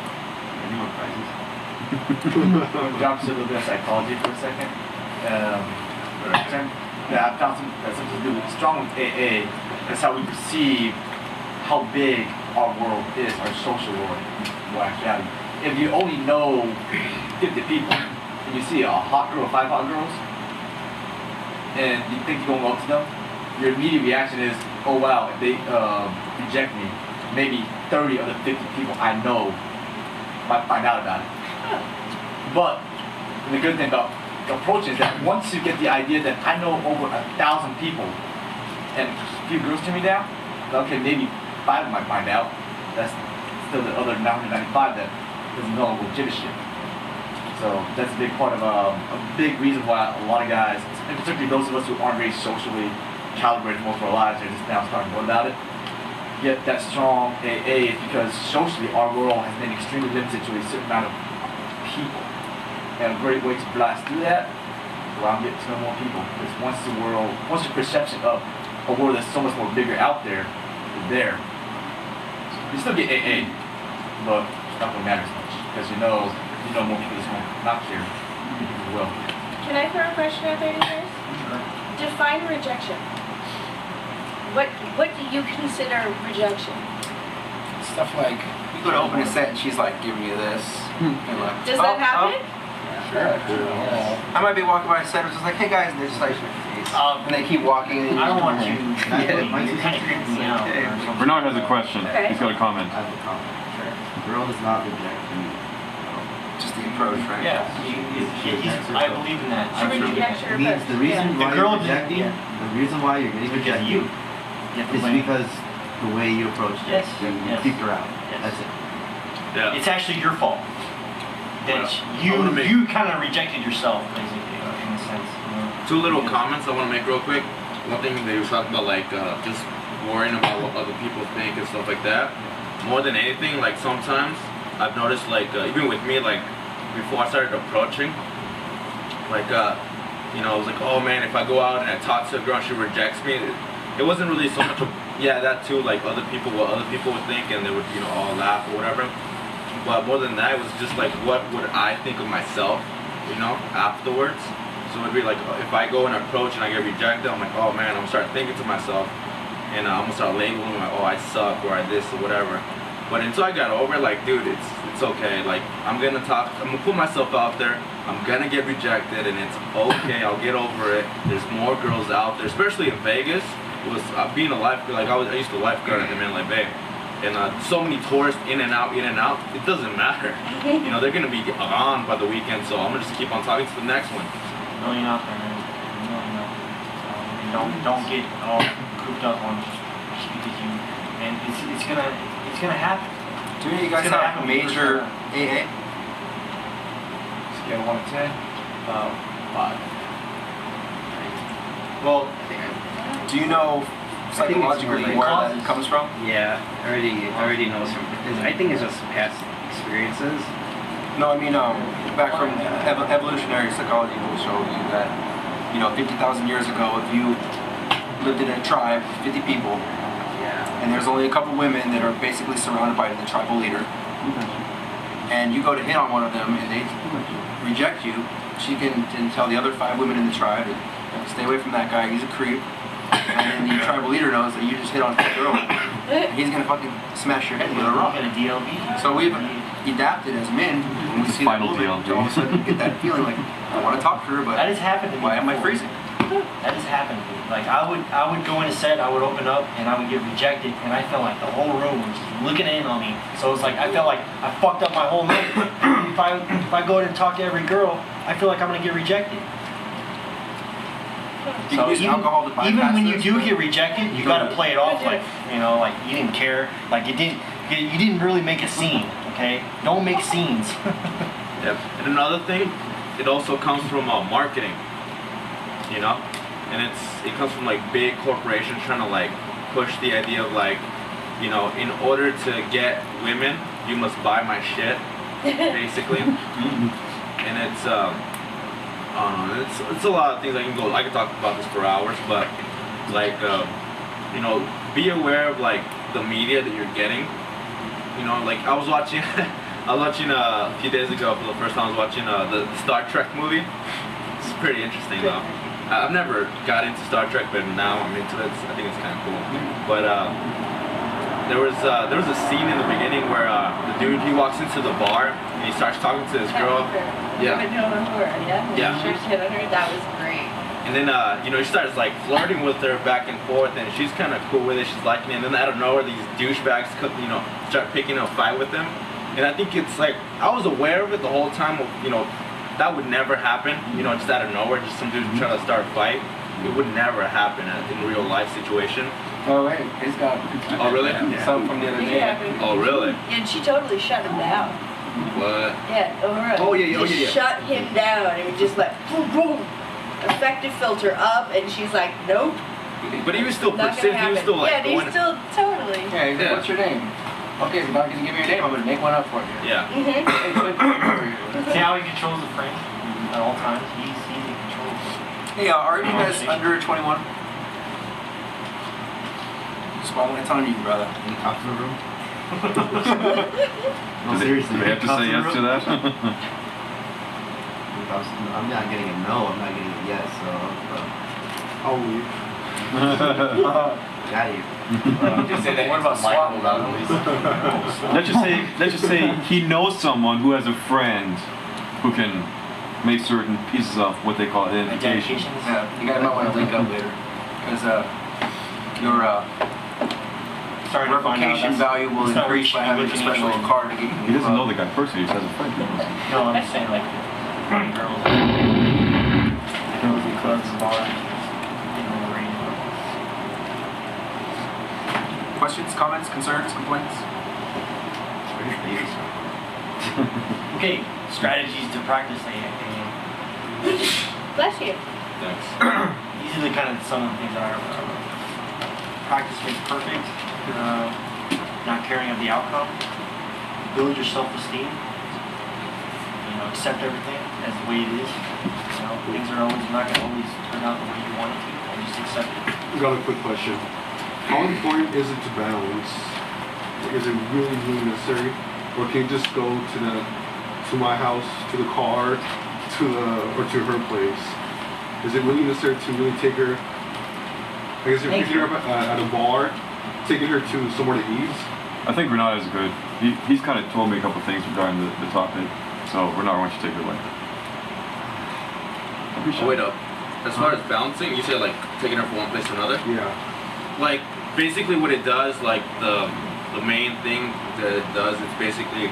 Anyone prizes? Jump to a little bit of psychology for a second. I've found something to do with strong AA. That's how we perceive how big our world is, our social world. Well, actually, if you only know 50 people and you see a hot girl, 5 hot girls, and you think you're going to go up to them, your immediate reaction is, oh wow, if they reject me, maybe 30 of the 50 people I know might find out about it. But the good thing about the approach is that once you get the idea that I know over 1,000 people and a few girls turn me down, okay, maybe 5 might find out. That's still the other 995 that doesn't know or give a shit. So that's a big part of a big reason why a lot of guys, and particularly those of us who aren't very socially calibrated most of our lives, are just now starting to know about it. Yet that strong AA is because socially our world has been extremely limited to a certain amount of people. And a great way to blast through that, allow them to get to know more people. Because once the perception of a world that's so much more bigger out there is there, you still get AA, but it's not going to matter as much. Because you know more people that's going to not care. People will. Can I throw a question out there to you guys? Sure. Define rejection. What do you consider rejection? Stuff like, you go to open a set and she's like giving you this. And like, Does that happen? Sure. I might be walking by a set and just like, hey guys, and they're just like, and they keep walking. And I don't want you. You're kind of creeping me out. Bernard has a question. Okay. He's got a comment. I have a comment. Sure. Girl does not reject you. Just the approach, right? Yeah, I believe in that. She rejects your It means approach. the reason why you're rejecting, the reason why you're getting Because rejected you. is because the way you approached it. Yes. You creeped her out. Yes. That's it. Yeah. It's actually your fault. That you kind of rejected yourself, basically, in a sense. You know? 2 little comments I want to make real quick. One thing they were talking about, like, just worrying about what other people think and stuff like that. More than anything, like, sometimes I've noticed, like, even with me, like, before I started approaching, like, you know, I was like, oh man, if I go out and I talk to a girl and she rejects me, it wasn't really so much of, yeah, that too, like, what other people would think, and they would, you know, all laugh or whatever. But more than that, it was just like, what would I think of myself, you know, afterwards? So it'd be like, if I go and approach and I get rejected, I'm like, oh man, I'm gonna start thinking to myself, and I'm gonna start labeling like, oh, I suck, or I this, or whatever. But until I got over it, like, dude, it's okay. Like, I'm gonna put myself out there. I'm gonna get rejected, and it's okay. I'll get over it. There's more girls out there, especially in Vegas. It was being a lifeguard. Like, I used to lifeguard at the Mandalay Bay, and so many tourists in and out. It doesn't matter. You know, they're gonna be on by the weekend, so I'm gonna just keep on talking to the next one. Million out there, man. So, don't get all cooped up on just because you. And it's gonna happen. Do you guys have major AA? Yeah, 1 to 10. 5. Well, do you know psychologically where that comes from? Yeah, I already know some. I think it's just past experiences. No, I mean, back from evolutionary psychology will show you that, 50,000 years ago, if you lived in a tribe, 50 people, and there's only a couple women that are basically surrounded by the tribal leader, and you go to hit on one of them and they reject you, she can tell the other 5 women in the tribe, stay away from that guy, he's a creep. And then the tribal leader knows that you just hit on a girl. He's gonna fucking smash your head with a rock. So we've adapted as men when we see that woman, to all of a sudden get that feeling like, I want to talk to her, but that has happened to me. Why am I freezing? That has happened to me. Like I would go in a set, I would open up, and I would get rejected, and I felt like the whole room was just looking in on me. So it's like I felt like I fucked up my whole night. If I go in and talk to every girl, I feel like I'm gonna get rejected. So even when you do get rejected, you gotta play it off like like you didn't care, like you didn't really make a scene. Okay, don't make scenes. Yep. And another thing, it also comes from marketing. And it comes from like big corporations trying to like push the idea of like, in order to get women, you must buy my shit, basically. And it's a lot of things I can talk about this for hours, but like be aware of like the media that you're getting. Like I was watching a few days ago for the first time. I was watching the Star Trek movie. It's pretty interesting though. I've never got into Star Trek, but now I'm into it. I think it's kind of cool. But there was a scene in the beginning where the dude, he walks into the bar and he starts talking to this girl. Yeah. Yeah. That was great. And then he starts like flirting with her back and forth, and she's kind of cool with it. She's liking it. And then out of nowhere, these douchebags, start picking a fight with him. And I think it's like I was aware of it the whole time. That would never happen. Just out of nowhere, just some dude trying to start a fight. It would never happen in a real life situation. Oh wait, he's got. Oh really? Some from the other day. Oh really? And she totally shut him down. What? Yeah, Aurora. Oh yeah. Shut him down, and just like boom, boom, effective filter up, and she's like, nope. But he was still persistent. He was still like. Yeah, he's still totally. Yeah. What's your name? Okay, so now you can give me your name. I'm gonna make one up for you. Yeah. See how he controls the frame at all times. He's in control. Hey, are you guys under 21? Just while it's on you, brother. In the cops room? No, seriously. Do they have to say yes to that? I'm not getting a no. I'm not getting a yes. So I'll leave. Got you. What about swap? Let's just say he knows someone who has a friend who can make certain pieces of what they call identifications. Yeah, you guys might want to link up later, because your replication value will increase by having a special card to get you. He doesn't know the guy personally. He just has a friend. No, I'm just saying like girls in clubs, bars. Questions, comments, concerns, complaints? Okay, strategies to practice AA. Bless you. Thanks. These are the kind of some of the things that I practice makes perfect. Not caring of the outcome. Build your self-esteem. Accept everything as the way it is. Things are always not going to always turn out the way you want it to. And just accept it. Got a quick question. How important is it to balance? Is it really, really necessary? Or can you just go to my house, to the car, or to her place? Is it really necessary to really take her? I guess you're picking her up at a bar, taking her to somewhere to eat. I think Renata is good. He's kind of told me a couple things regarding the topic. So Renata, why don't you take it away? Wait up. As far as balancing, you said like taking her from one place to another? Yeah. Like basically what it does, like the main thing that it does is basically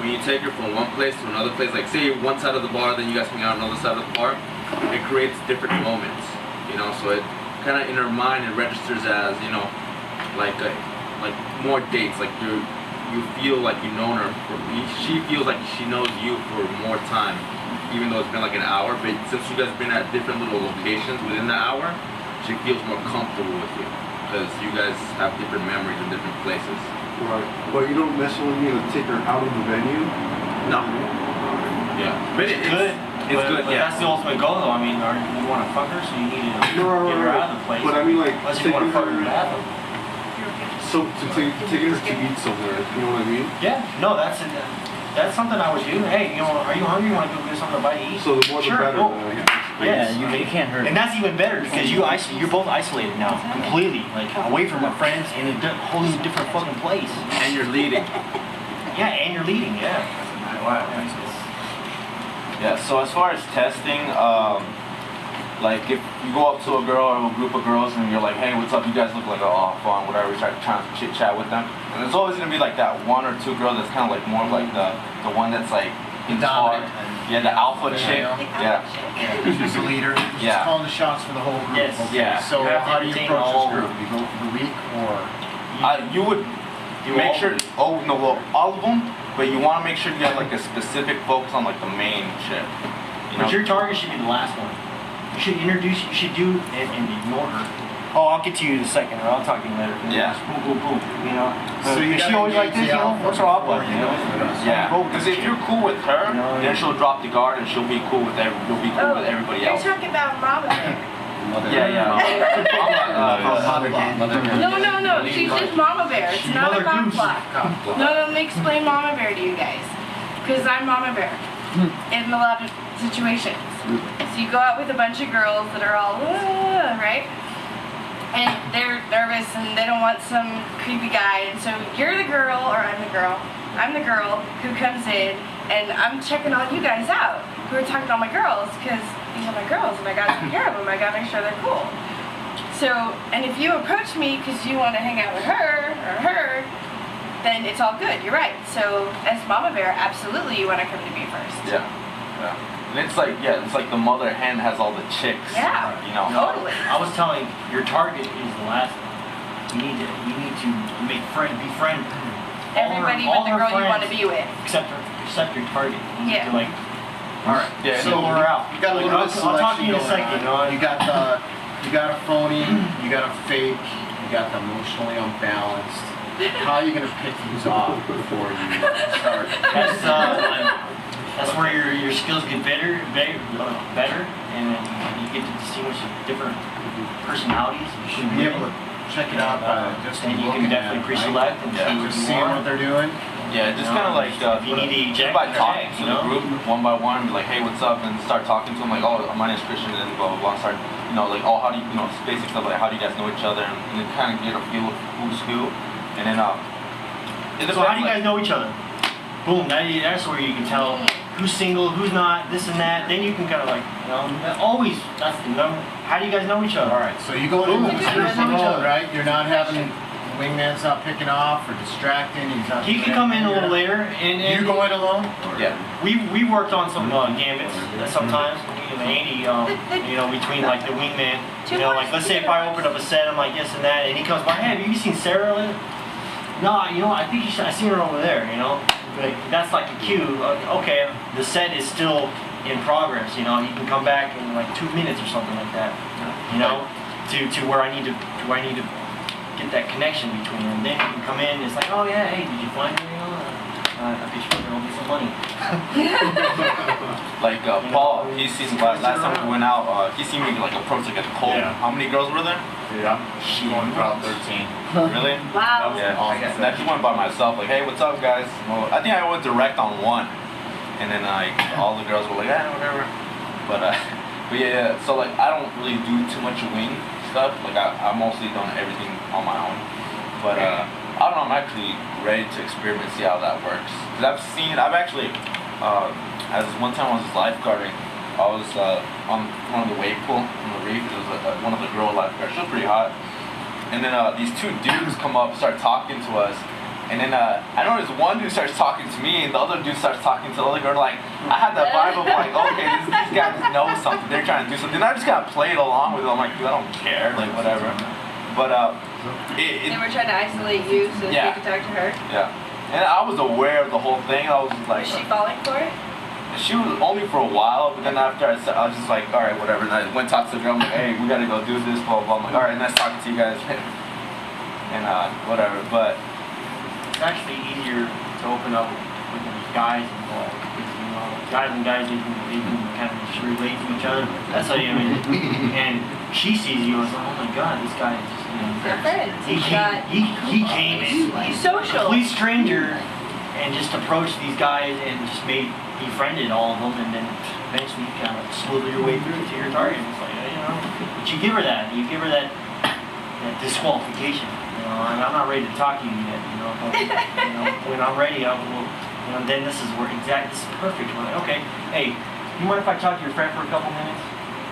when you take her from one place to another place, like say one side of the bar, then you guys hang out on another side of the bar, it creates different moments, so it kind of in her mind it registers as like more dates, like you feel like you've known her she feels like she knows you for more time, even though it's been like an hour, but since you guys have been at different little locations within the hour, she feels more comfortable with you because you guys have different memories in different places. Right. But you don't necessarily need to take her out of the venue. No. Yeah. But it's good. It's good. But Yeah. that's the ultimate goal, though. I mean, you want to fuck her, so you need to No, get her out of the place. But I mean, like, unless you want to fuck her in the bathroom. So taking her to eat somewhere, you know what I mean? Yeah. No, that's something I would do. Hey, you know, are you hungry? You want to go get something to bite to eat? So the more the sure, better. Go. Yeah, you can't hurt. And that's even better because you're both isolated now, completely, like away from our friends in a wholly different fucking place. And you're leading. Yeah, and you're leading. Yeah. Wow. Yeah. So as far as testing, like if you go up to a girl or a group of girls and you're like, hey, what's up? You guys look like fun, whatever. You start trying to chit chat with them, and there's always gonna be like that one or two girls that's kind of like more of like the one that's like in charge. Yeah, the alpha chick. Yeah. She's the leader. She's Yeah. calling the shots for the whole group. Yes. Okay. Yeah. So You have to how do you entertain approach all- this group? You go for the week or? You would make sure. Oh no, well, all of them. But you want to make sure you have like a specific focus on like the main shit. You know? But your target should be the last one. You should introduce. You should do and ignore her. Oh, I'll get to you in a second, or I'll talk to you later. Yeah. Boom, boom, boom. You know. So you is she gotta always like this? engage You know. the What's her alpha op like? You know. Yeah. Because if you're cool with her, then she'll drop the guard and she'll be cool with you'll be cool with everybody You're else. talking about Mama Bear. Yeah. No. She's just Mama Bear. It's not a cock block. No, let me explain Mama Bear to you guys. Because I'm Mama Bear in a lot of situations. So you go out with a bunch of girls that are all, right? And they're nervous and they don't want some creepy guy. And so you're the girl, or I'm the girl. I'm the girl who comes in and I'm checking all you guys out who are talking to all my girls because these are my girls and I gotta take care of them. I gotta make sure they're cool. So, and if you approach me because you want to hang out with her or her, then it's all good. You're right. So as Mama Bear, absolutely you want to come to me first. Yeah. And it's like the mother hen has all the chicks. Yeah. You know. Totally. I was telling your target is the last one. You need to befriend Everybody but the girl you want to be with. Except your target. You need Yeah. to like. All right. Yeah. So we're out. You got a little bit of I'll talk to you in a selection second. going on. You got a phony, you got a fake, you got the emotionally unbalanced. How are you gonna pick these off before you start? That's where your skills get better, and then you get to distinguish different personalities. You should be able to check it out by just and you looking can at definitely it, pre-select and see what just you seeing want. what they're doing. Yeah, just kind of like if you need to eject, by talking to you know? the group one by one, be like, hey, what's up, and start talking to them like, oh, my name's Christian, and blah blah blah. Start, like, oh, how do you, basic stuff like how do you guys know each other, and then kind of get a feel of who's who, and then So how do you guys know each other? Boom, that's where you can tell who's single, who's not, this and that. Then you can kind of like, always, that's the number. How do you guys know each other? All right, so you go into this group alone, right? You're not having, wingman's not picking off or distracting. He can come in a little later. And you go in alone? Yeah. We worked on some gambits sometimes. Andy, between like the wingman, like let's say if I open up a set, I'm like this and that, and he comes by, hey, have you seen Sarah lately? No, I think you should. I seen her over there. Like that's like a cue. Okay, the set is still in progress. You can come back in like 2 minutes or something like that. To where I need to get that connection between them. Then you can come in. It's like, oh yeah, hey, did you find her? I think she's gonna owe me some money. Like Paul, he seen last time we went out. He seen me like approach like a cold. Yeah. How many girls were there? Yeah, she won about 13. Really? Wow. Yeah. And I just went by myself. Like, hey, what's up, guys? Well, I think I went direct on one, and then like all the girls were like, whatever. But yeah. So like I don't really do too much wing stuff. Like I mostly done everything on my own. But I don't know. I'm actually ready to experiment, see how that works. Cause I've actually, as one time I was lifeguarding, I was on one of the wave pool on the reef. It was one of the girl lifeguards. She was pretty hot. And then these two dudes come up, start talking to us. And then I noticed one dude starts talking to me, and the other dude starts talking to the other girl. Like I had that vibe of like, okay, these guys know something. They're trying to do something. And I just kind of played along with it. I'm like, dude, I don't care, like whatever. But they were trying to isolate you so that you could talk to her? Yeah. And I was aware of the whole thing. I was just like... Was she falling for it? She was only for a while, but then after I was just like, all right, whatever. And I went and talked to the girl. I'm like, hey, we gotta go do this, blah blah. I'm like, all right, nice talking to you guys, and whatever. But it's actually easier to open up with these guys involved. You know, guys, they can kind of just relate to each other. That's how you. I mean, and she sees you and is like, oh my god, this guy is just. You know, They're friends. he came in He's social. complete stranger and just approached these guys and just befriended all of them, and then eventually you kind of slither your way through to your target. It's like, you know, but you give her that disqualification. You know, I'm not ready to talk to you yet. You know, but, you know, when I'm ready, I will. You know, then this is perfect. We're like, okay, hey, you mind if I talk to your friend for a couple minutes?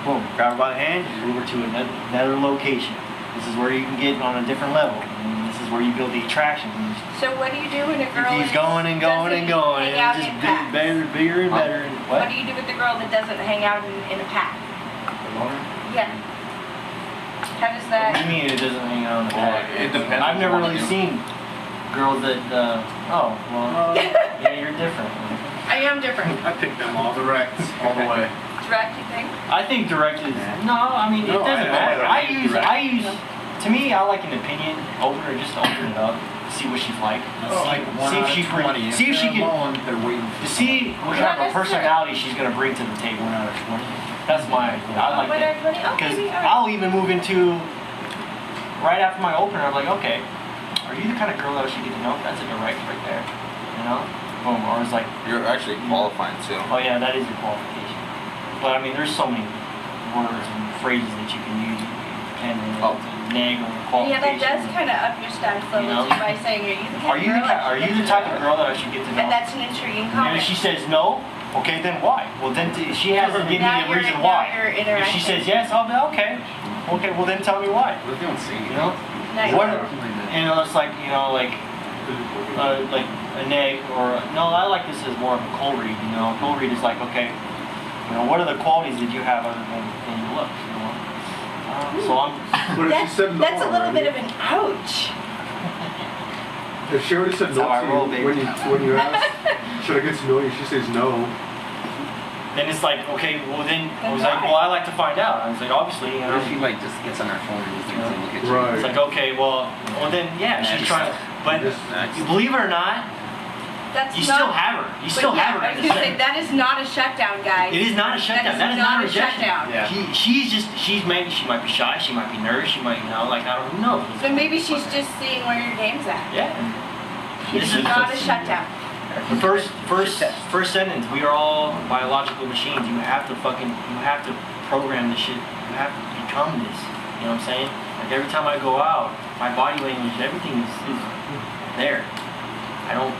Boom, grab her by the hand, move her to another location. This is where you can get on a different level. And this is where you build the attraction. So what do you do when a girl keeps going and going and going, hang out and in just packs? bigger and better. And What do you do with the girl that doesn't hang out in a pack? Yeah. How does What do that? you mean it doesn't hang out in the pack? it depends. I've never really seen girls that. Yeah, you're different. I am different. I pick them all direct, all the way. Direct, you think? I think direct is no. I mean, it No, doesn't matter. I I use. To me, I like an opinion opener, just to open it up, see what she's like, see if she can, They're waiting. to see what kind of personality she's gonna bring to the table. 1 out of 20. That's my. I like that. Because I'll even move into right after my opener. I'm like, okay, are you the kind of girl that I should get to know? That's a direct right there. You know, boom. Or it's like you're actually qualifying too. Oh yeah, that is your qualification. But I mean, there's so many words and phrases that you can use. And neg or qualification. Yeah, that does kind of up your stats level too by saying, are you the type of girl that I should get to know? And that's an intriguing And comment. if she says no, okay, then why? Well, then she has to give me a reason why. If she says yes, I'll be okay. Okay, well then tell me why. What they don't see, you know? Nice. What? You know, it's like like a neg or no. I like this as more of a cold read. You know, a cold read is like, okay, you know, what are the qualities that you have other than your looks? You know. So that's a little bit of an ouch. If she already said no to you when you ask, should I get to know you? She says no. Then it's like, okay, well then, I was like, well, I like to find out. I was like, obviously, you know. Or she like just gets on her phone and just look at you. Right. It's like, okay, well then, yeah, she's trying to, but believe it or not, you still have her. You still have her. I was going to say, that is not a shutdown, guys. It is not a shutdown. That is not a rejection. Shutdown. Yeah. She might be shy, she might be nervous, she might, like, I don't know. So maybe she's just seeing where your game's at. Yeah. This is not a shutdown. The first sentence, we are all biological machines. You have to program this shit. You have to become this. You know what I'm saying? Like every time I go out, my body language, everything is there. I don't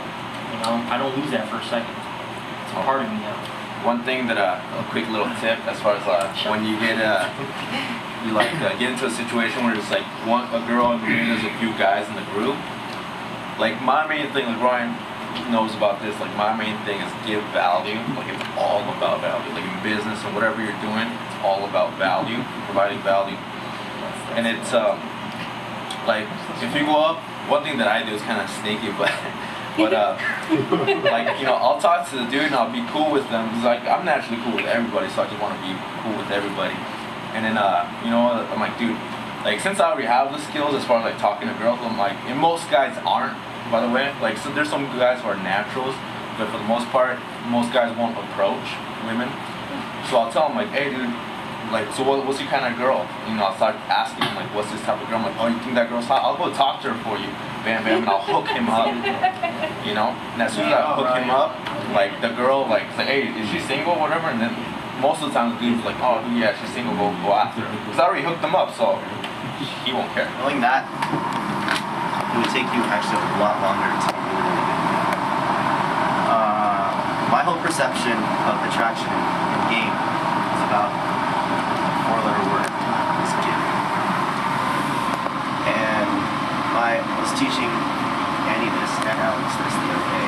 lose that for a second. It's a part of me now. One thing that a quick little tip as far as when you get get into a situation where it's like a girl and there's a few guys in the group. Like my main thing, like Ryan knows about this. Like my main thing is give value. Like it's all about value. Like in business and whatever you're doing, it's all about value, providing value. And it's like if you go up, one thing that I do is kind of sneaky, but like I'll talk to the dude and I'll be cool with them because like I'm naturally cool with everybody, so I just want to be cool with everybody. And then I'm like, dude, like since I already have the skills as far as like talking to girls, I'm like, and most guys aren't, by the way. Like so there's some guys who are naturals, but for the most part, most guys won't approach women. So I'll tell them like, hey, dude. Like, so what's your kind of girl? I'll start asking him, like, what's this type of girl? I'm like, oh, you think that girl's hot? I'll go talk to her for you. Bam, bam, and I'll hook him up. And as soon as I hook him up, like, the girl, like, say, hey, is she single, whatever? And then most of the time the dude's like, oh, yeah, she's single, go after her. Because I already hooked him up, so he won't care. Knowing that, it would take you actually a lot longer to tell me my whole perception of attraction in game is about four-letter word is give. And I was teaching Annie this and Alex this the other day.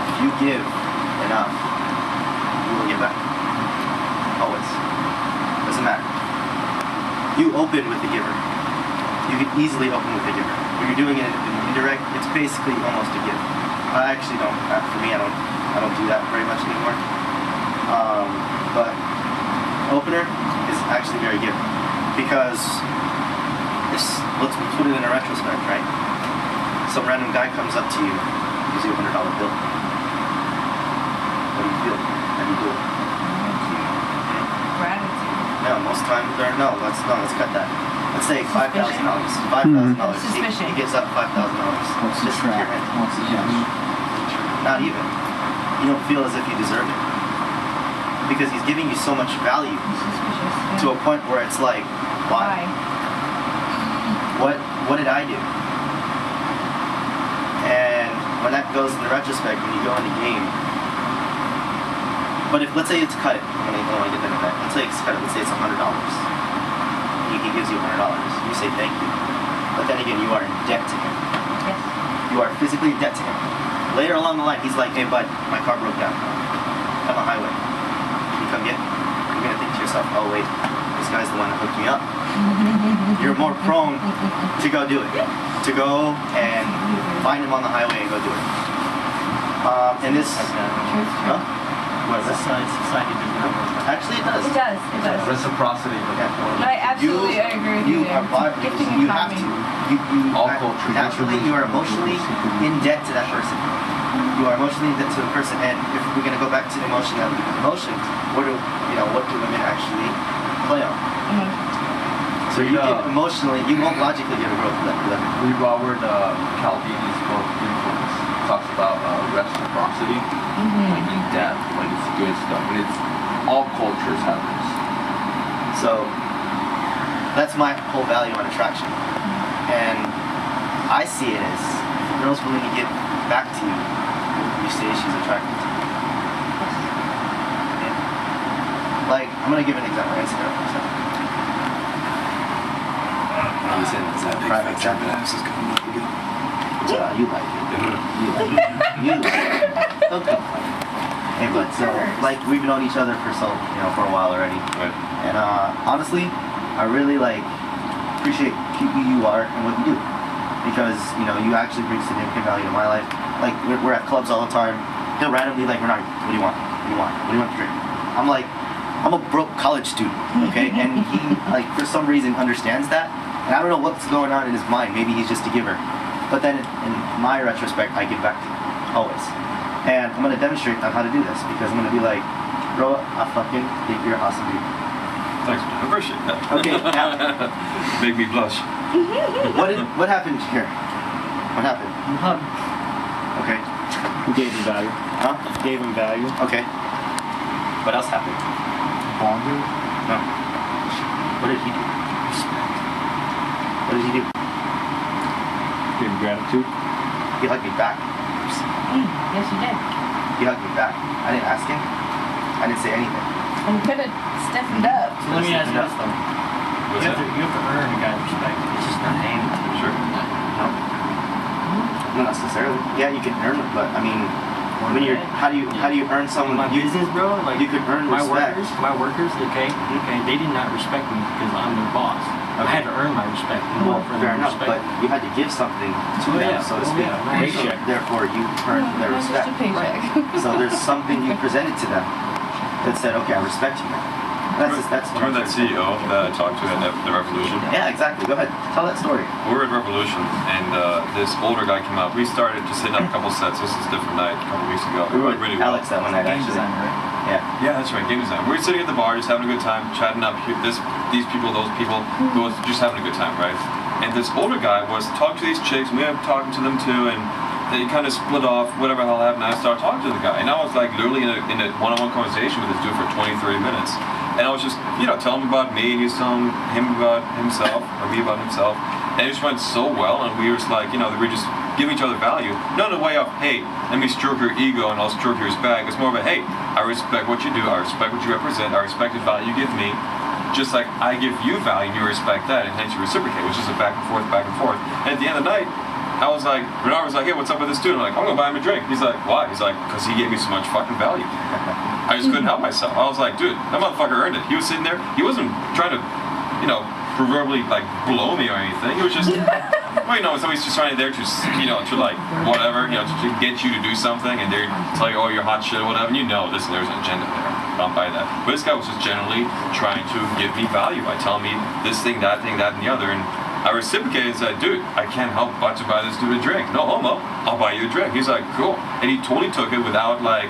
If you give enough, you will get back. Always. Doesn't matter. You open with the giver. You can easily open with the giver. When you're doing it in indirect, it's basically almost a gift. I actually don't. For me, I don't do that very much anymore. But opener is actually very good because let's put it in a retrospect, right? Some random guy comes up to you, gives you a $100 bill. What do you feel? How do you do it? Gratitude. No, most times let's cut that. Let's say $5,000. $5,000. Suspicion. He gives up $5,000. What's the track? What's the cash? Not even. You don't feel as if you deserve it. Because he's giving you so much value Suspicious. to a point where it's like, why? What did I do? And when that goes in the retrospect, when you go in the game, but if, let's say it's cut it, I want to get into that. Let's say it's cut it, let's say it's $100. He gives you $100. You say thank you. But then again, you are in debt to him. Yes. You are physically in debt to him. Later along the line, he's like, hey bud, my car broke down. I'm on the highway. Can you come get it? You're gonna think to yourself, oh wait, this guy's the one that hooked me up. You're more prone to go do it. To go and find him on the highway and go do it. And this... Huh? What is that? Society doesn't have one. Actually, it does. It does. It does. Reciprocity. No, I absolutely agree with you. You are Gifting you and have karming. to. You All cultures. Naturally, you are emotionally in debt to that person. You are emotionally in debt to the person, and if we're gonna go back to the emotions, what do women actually play on? So you can emotionally, you won't logically get a growth level. Read Robert Cialdini's book, Influence. Talks about reciprocity, like in depth, like it's good stuff, and it's all cultures have this. So that's my whole value on attraction, and I see it as if a girl's willing to give back to you, you say she's attracted to you. Yeah. Like, I'm gonna give an example. I'm gonna sit there for a second. I'm saying it's a private example. You like it. You like it. Don't come. Hey, but so, like, we've known each other for for a while already. Right. And honestly, I really appreciate who you are and what you do, because you actually bring significant value to my life. Like, we're at clubs all the time. He'll randomly what do you want? What do you want? What do you want to drink? I'm like, I'm a broke college student, okay? And he for some reason understands that, and I don't know what's going on in his mind. Maybe he's just a giver. But then in my retrospect, I give back to him, always. And I'm gonna demonstrate on how to do this, because I'm gonna be like, bro, I fucking think you're an awesome dude. Thanks, man. I appreciate that. Okay, now, make me blush. what happened here? What happened? Okay. Who gave him value? Huh? Gave him value. Okay. What else happened? Bonding? No. What did he do? Respect. What did he do? Gave him gratitude. He hugged me back. Yes, you did. He hugged me back. I didn't ask him. I didn't say anything. And you could have stiffened up. So let me ask you this though. What's You that? have to earn a guy's respect. It's just not handed to you. Sure. No. Not necessarily. Yeah, you can earn it, but I mean, when you're how do you earn someone? My business, bro. Like you could earn my respect. workers. Okay, they did not respect me because I'm their boss. I had to earn my respect. Well, fair enough, but you had to give something to them, so to speak. So therefore, you earned their That's respect. just a paycheck. So there's something you presented to them that said, okay, I respect you now. That's Remember that CEO that I talked to at the Revolution? Yeah, exactly. Go ahead. Tell that story. We were at Revolution, and this older guy came out. We started just hitting up a couple sets. This is a different night, a couple weeks ago. We were with really Alex that one night, actually. Yeah, that's right, game design. We were sitting at the bar, just having a good time, chatting up these people, those people, just having a good time, right? And this older guy was talking to these chicks, and we were talking to them too, and they kind of split off, whatever the hell happened, and I started talking to the guy. And I was like literally in a one-on-one conversation with this dude for 20, 30 minutes. And I was just, telling him about me, and he was telling him about himself, or me about himself. And it just went so well, and we were just like, we were just giving each other value. Not in a way of, hey, let me stroke your ego and I'll stroke yours back. It's more of a, hey, I respect what you do, I respect what you represent, I respect the value you give me. Just like I give you value and you respect that, and hence you reciprocate, which is a back and forth, back and forth. And at the end of the night, I was like, Bernard was like, hey, what's up with this dude? I'm like, I'm gonna buy him a drink. He's like, why? He's like, because he gave me so much fucking value. I just couldn't help myself. I was like, dude, that motherfucker earned it. He was sitting there, he wasn't trying to, proverbially like blow me or anything. He was just, somebody's just trying there to, to like, whatever, to get you to do something, and they tell you, oh, you're hot shit or whatever, and there's an agenda there. not buy that. But this guy was just generally trying to give me value by telling me this thing, that, and the other. And I reciprocated and said, dude, I can't help but to buy this dude a drink. No homo, I'll buy you a drink. He's like, cool. And he totally took it without like,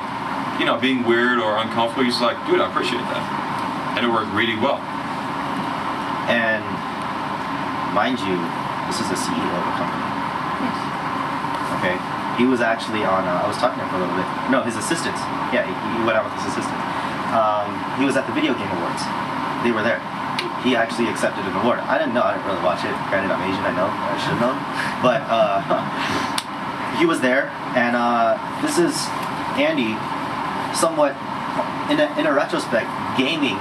you know, being weird or uncomfortable. He's like, dude, I appreciate that. And it worked really well. And mind you, this is the CEO of a company. Okay? He was actually on, I was talking to him for a little bit. No, his assistants. Yeah, he went out with his assistants. He was at the Video Game Awards. They were there. He actually accepted an award. I didn't know, I didn't really watch it. Granted, I'm Asian, I know, I should have known. But he was there, and this is Andy, somewhat, in a retrospect, gaming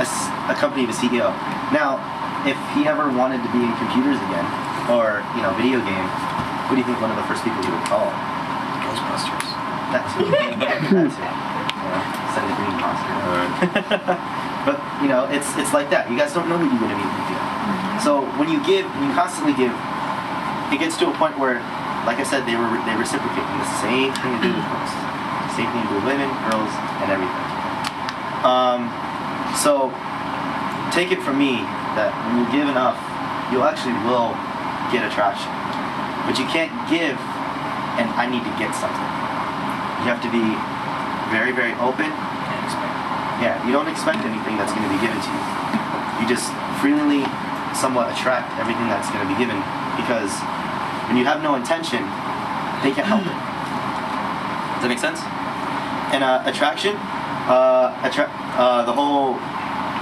a company of a CEO. Now, if he ever wanted to be in computers again, or, you know, video game, what do you think one of the first people he would call? Ghostbusters. That's who. That's who. Send the green monster. But, you know, it's like that. You guys don't know who you're going to meet in the field. So when you give, when you constantly give, it gets to a point where, like I said, they reciprocate. And the same thing to do with girls. The same thing to do with women, girls, and everything. So take it from me that when you give enough, you actually will get attraction. But you can't give and I need to get something. You have to be very, very open. Yeah, you don't expect anything that's going to be given to you. You just freely somewhat attract everything that's going to be given, because when you have no intention, they can't help it. Does that make sense? And attraction, the whole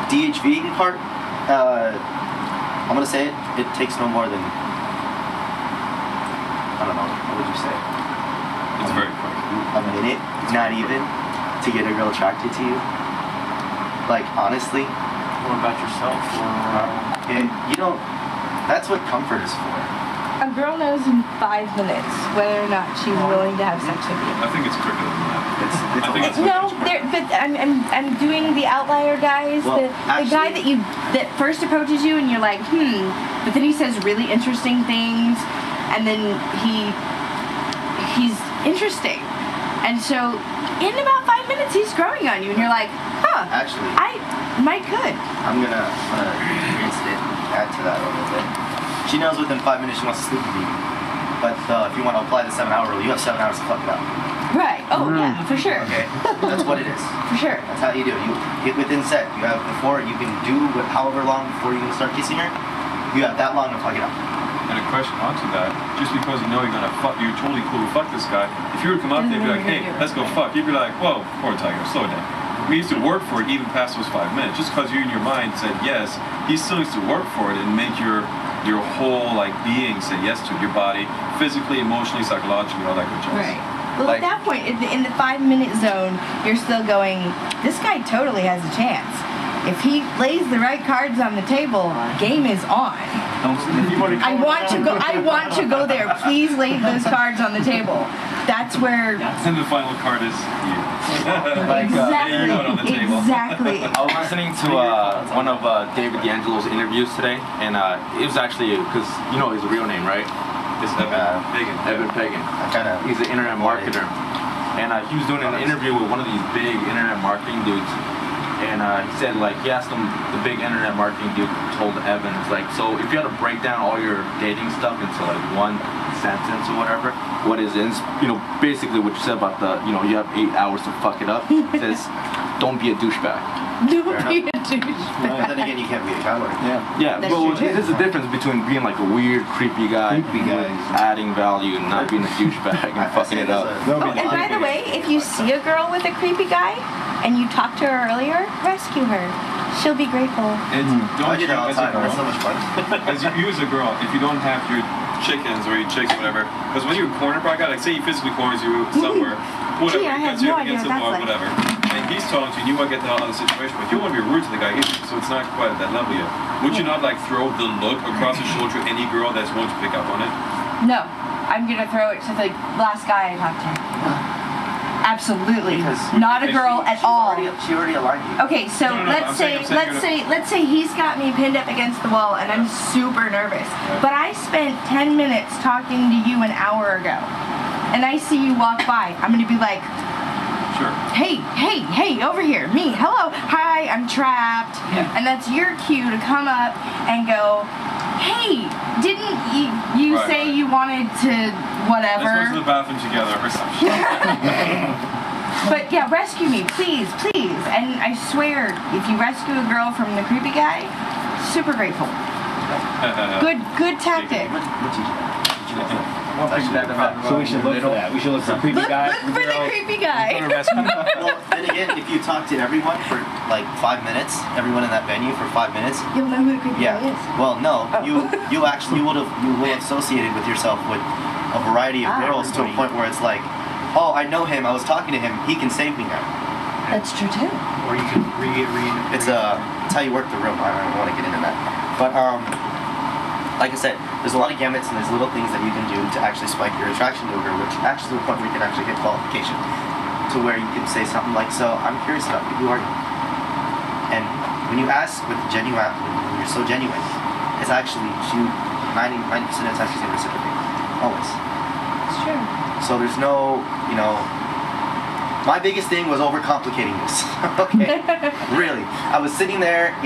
DHV part, I'm going to say it, it takes no more than, I don't know, what would you say? It's very quick. A minute, not even, to get a girl attracted to you. Like, honestly. More about yourself. You know, that's what comfort is for. A girl knows in 5 minutes whether or not she's willing to have sex with you. I think it's quicker than that. I think it's no, but I'm doing the outlier guys. Well, the guy that first approaches you and you're like, but then he says really interesting things, and then he's interesting, and so in about 5 minutes he's growing on you, and you're like, actually, I might could. I'm gonna add to that a little bit. She knows within 5 minutes she wants to sleep with you, but if you want to apply the 7-hour rule, you have 7 hours to fuck it up. Right. Oh yeah, for sure. Okay, that's what it is. For sure. That's how you do it. You get within set. You have before you can do however long before you can start kissing her. You have that long to fuck it up. And a question onto that, just because you know you're gonna fuck, you're totally cool to fuck this guy. If you were to come up there and be like, hey, let's go fuck, you'd be like, whoa, poor tiger, slow down. We used to work for it even past those 5 minutes. Just because you in your mind said yes, he still needs to work for it and make your whole like being say yes to your body, physically, emotionally, psychologically, all that good jazz. Right. Well, at that point, in the 5 minute zone, you're still going, this guy totally has a chance. If he lays the right cards on the table, game is on. I want to go there. Please lay those cards on the table. That's where. And the final card is you. Exactly. On the table. Exactly. I was listening to one of David D'Angelo's interviews today, and it was actually because you know his real name, right? It's Evan Pagan. Evan Pagan. He's an internet marketer, and he was doing an interview with one of these big internet marketing dudes. And he said, like, he asked him, the big internet marketing dude told Evan, it's like, so if you had to break down all your dating stuff into like one sentence or whatever, what is it? It's, you know, basically what you said about the, you know, you have 8 hours to fuck it up. It says, don't be a douchebag. Don't be a douchebag. But then again, you can't be a coward. Yeah, well, there's a difference between being like a weird, creepy guy, adding value, and not being a douchebag and fucking it up. Oh, and by the way, if you see a girl with a creepy guy and you talked to her earlier, rescue her. She'll be grateful. Don't I do that all the time. That's so much fun. As you as a girl, if you don't have your chickens or your chicks or whatever, because when you're cornered by a guy, like say he physically corners you somewhere, whatever, Gee, I have you no up idea against what the wall, that's like. whatever, and he's talking to you, and you want to get the hell out of the situation, but you don't want to be rude to the guy either, so it's not quite at that level yet. Would you not like throw the look across the shoulder to any girl that's willing to pick up on it? No, I'm gonna throw it to the last guy I talked to. Absolutely, not a girl at all. She already aligned you. Okay, so let's say he's got me pinned up against the wall and I'm super nervous. But I spent 10 minutes talking to you an hour ago, and I see you walk by. I'm gonna be like, Sure. Hey, over here, me, hello, hi, I'm trapped. And that's your cue to come up and go, hey, didn't you Right, say right. you wanted to whatever? Let's go to the bathroom together or something. But yeah, rescue me, please. And I swear, if you rescue a girl from the creepy guy, super grateful. Good tactic. So we should look for that. We should look for the creepy guy. Look for the creepy guy. Well, then again, if you talk to everyone for like 5 minutes, everyone in that venue for 5 minutes, You'll know who the creepy yeah. guy is. Well, no, Oh. you will have associated with yourself with a variety of girls to a point where it's like, oh, I know him. I was talking to him. He can save me now. That's true too. Or you can read. It's how you work the room. I don't want to get into that, but like I said, there's a lot of gamuts and there's little things that you can do to actually spike your attraction to a girl, which actually to the point where you can actually get qualification, to where you can say something like, so I'm curious about you. Who are you? And when you ask with genuine, when you're so genuine, it's actually 90% of the time she's gonna reciprocate. Always. It's true. So there's no, my biggest thing was overcomplicating this. Okay, really. I was sitting there,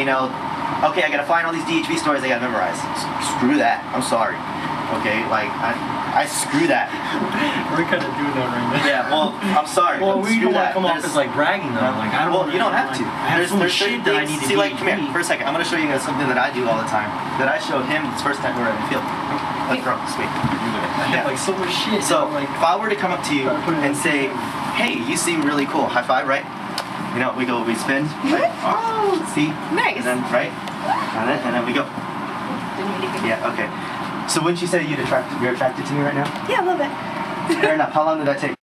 okay, I gotta find all these DHV stories I gotta memorize. Screw that. I'm sorry. Okay, like I screw that. We're kind of doing that right now. Yeah, well, I'm sorry. Well, but we screw don't want that. to come off as like bragging though. Like I don't. Well, you don't have to. I have so much shit that I need to see, like, come here for a second. I'm gonna show you guys something that I do all the time. That I showed him this first time we were at infield. Like, bro, sweet. I have like so much shit. So, like, if I were to come up to you and say, hey, you seem really cool. High five, right? We spin. Right? Oh, see? nice. And then, right? And then we go. Yeah, okay. So wouldn't you say you're attracted to me right now? Yeah, a little bit. Fair enough. How long did that take?